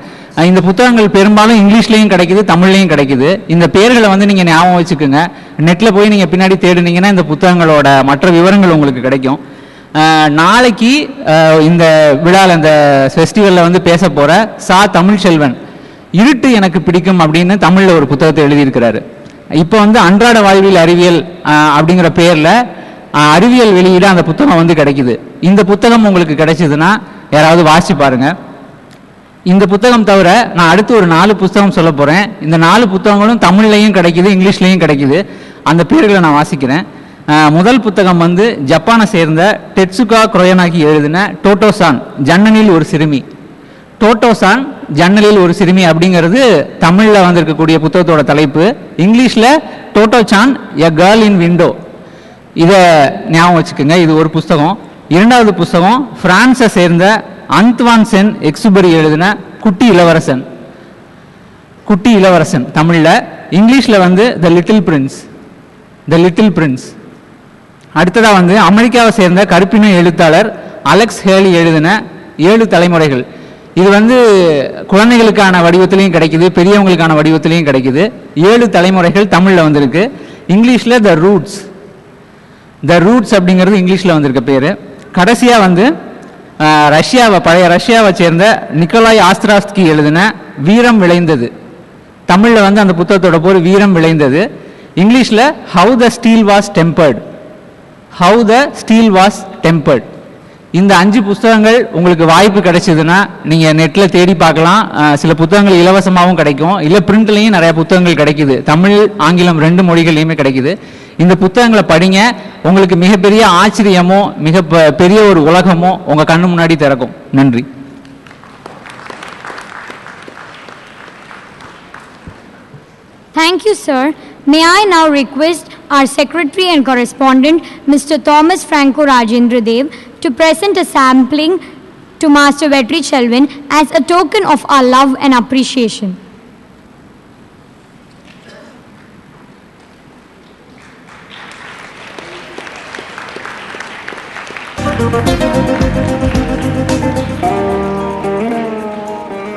இந்த புத்தகங்கள் பெரும்பாலும் இங்கிலீஷ்லேயும் கிடைக்குது, தமிழ்லையும் கிடைக்குது. இந்த பேர்களை வந்து நீங்கள் ஞாபகம் வச்சுக்கோங்க. நெட்டில் போய் நீங்கள் பின்னாடி தேடினீங்கன்னா இந்த புத்தகங்களோட மற்ற விவரங்கள் உங்களுக்கு கிடைக்கும். நாளைக்கு இந்த விழாவில், இந்த ஃபெஸ்டிவலில் வந்து பேச போகிற தமிழ்ச்செல்வன் இருட்டு எனக்கு பிடிக்கும் அப்படின்னு தமிழில் ஒரு புத்தகத்தை எழுதியிருக்கிறாரு. இப்போ வந்து அன்றாட வாழ்வியல் அறிவியல் அப்படிங்கிற பேரில் அறிவியல் வெளியிட அந்த புத்தகம் வந்து கிடைக்குது. இந்த புத்தகம் உங்களுக்கு கிடைச்சதுன்னா யாராவது வாசிச்சு பாருங்க. இந்த புத்தகம் தவிர நான் அடுத்து ஒரு 4 புத்தகம் சொல்ல போகிறேன். இந்த 4 புத்தகங்களும் தமிழ்லையும் கிடைக்குது, இங்கிலீஷ்லையும் கிடைக்குது. அந்த பேர்களை நான் வாசிக்கிறேன். முதல் புத்தகம் வந்து ஜப்பானை சேர்ந்த டெட்சுகா குரோயனாகி எழுதின டோட்டோசான் ஜன்னலில் ஒரு சிறுமி. டோட்டோசான் ஜன்னலில் ஒரு சிறுமி அப்படிங்கிறது தமிழில் வந்திருக்கக்கூடிய புத்தகத்தோட தலைப்பு. இங்கிலீஷில் டோட்டோசான் எ கேர்ள் இன் விண்டோ. இதை ஞாபகம் வச்சுக்கோங்க. இது ஒரு புத்தகம். இரண்டாவது புத்தகம் பிரான்ஸை சேர்ந்த அந்த்வான் சென் எக்ஸுபரி எழுதின குட்டி இளவரசன். குட்டி இளவரசன் தமிழில். இங்கிலீஷில் வந்து the little Prince. The little Prince. அடுத்ததாக வந்து அமெரிக்காவை சேர்ந்த கருப்பின எழுத்தாளர் அலெக்ஸ் ஹேலி எழுதின 7 தலைமுறைகள். இது வந்து குழந்தைகளுக்கான வடிவத்திலையும் கிடைக்குது, பெரியவங்களுக்கான வடிவத்திலையும் கிடைக்குது. 7 தலைமுறைகள் தமிழில் வந்திருக்கு. இங்கிலீஷில் த ரூட்ஸ். த ரூட்ஸ் அப்படிங்கிறது இங்கிலீஷில் வந்திருக்க பேர். கடைசியாக வந்து பழைய ரஷ்யாவை சேர்ந்த நிக்கோலாய் ஆஸ்திராஸ்கி எழுதின வீரம் விளைந்தது. தமிழில் வந்து அந்த புத்தகத்தோட பேர் வீரம் விளைந்தது. இங்கிலீஷில் how the steel was tempered. How the steel was tempered. இந்த 5 புத்தகங்கள் உங்களுக்கு வாய்ப்பு கிடைச்சதுன்னா நீங்கள் நெட்டில் தேடி பார்க்கலாம். சில புத்தகங்கள் இலவசமாகவும் கிடைக்கும், இல்லை பிரிண்ட்லேயும் நிறைய புத்தகங்கள் கிடைக்குது. தமிழ், ஆங்கிலம் 2 மொழிகள்லையுமே கிடைக்குது. இந்த புத்தகங்களை படிங்க. உங்களுக்கு மிகப்பெரிய ஆச்சரியமோ மிக பெரிய ஒரு உலகமோ உங்கள் கண்ணு முன்னாடி திறக்கும். நன்றி. Thank you, sir. May I now request our Secretary and Correspondent, Mr. Thomas Franco Rajendra Dev, to present a sampling to Master Vetri Chelvan as a token of our love and appreciation.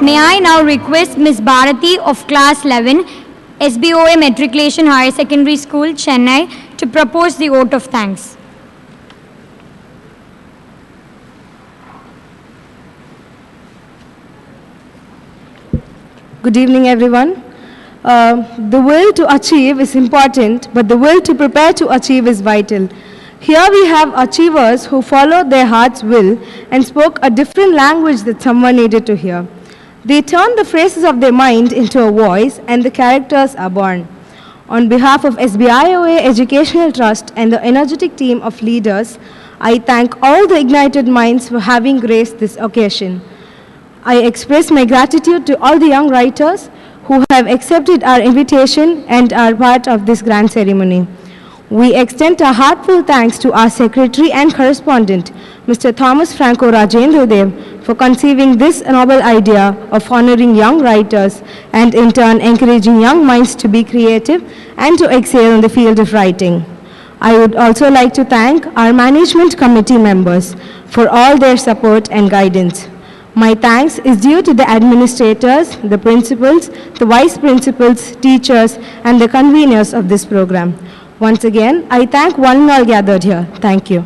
May I now request Ms. Bharati of Class 11, SBOA Matriculation Higher Secondary School, Chennai, to propose the vote of thanks. Good evening, everyone. The will to achieve is important, but the will to prepare to achieve is vital. Here we have achievers who followed their heart's will and spoke a different language that someone needed to hear. They turned the phrases of their mind into a voice, and the characters are born. On behalf of SBIOA Educational Trust and the energetic team of leaders, I thank all the ignited minds for having graced this occasion. I express my gratitude to all the young writers who have accepted our invitation and are part of this grand ceremony. We extend a heartfelt thanks to our Secretary and Correspondent, Mr. Thomas Franco Rajendra Dev, for conceiving this noble idea of honoring young writers and in turn encouraging young minds to be creative and to excel in the field of writing. I would also like to thank our management committee members for all their support and guidance. My thanks is due to the administrators, the principals, the vice principals, teachers, and the conveners of this program. Once again, I thank one and all gathered here. Thank you.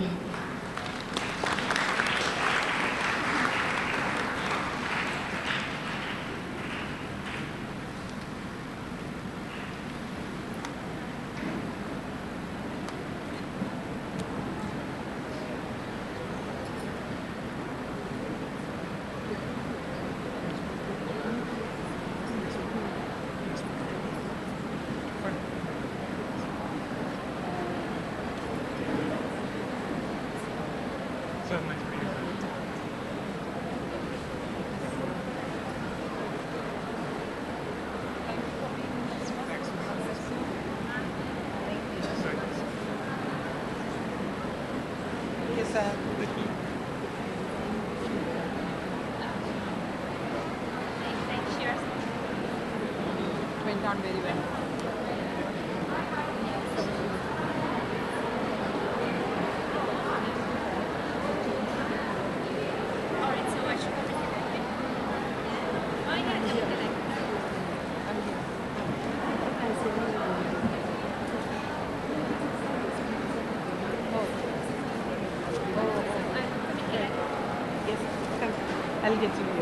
Went on very well. I'll get you.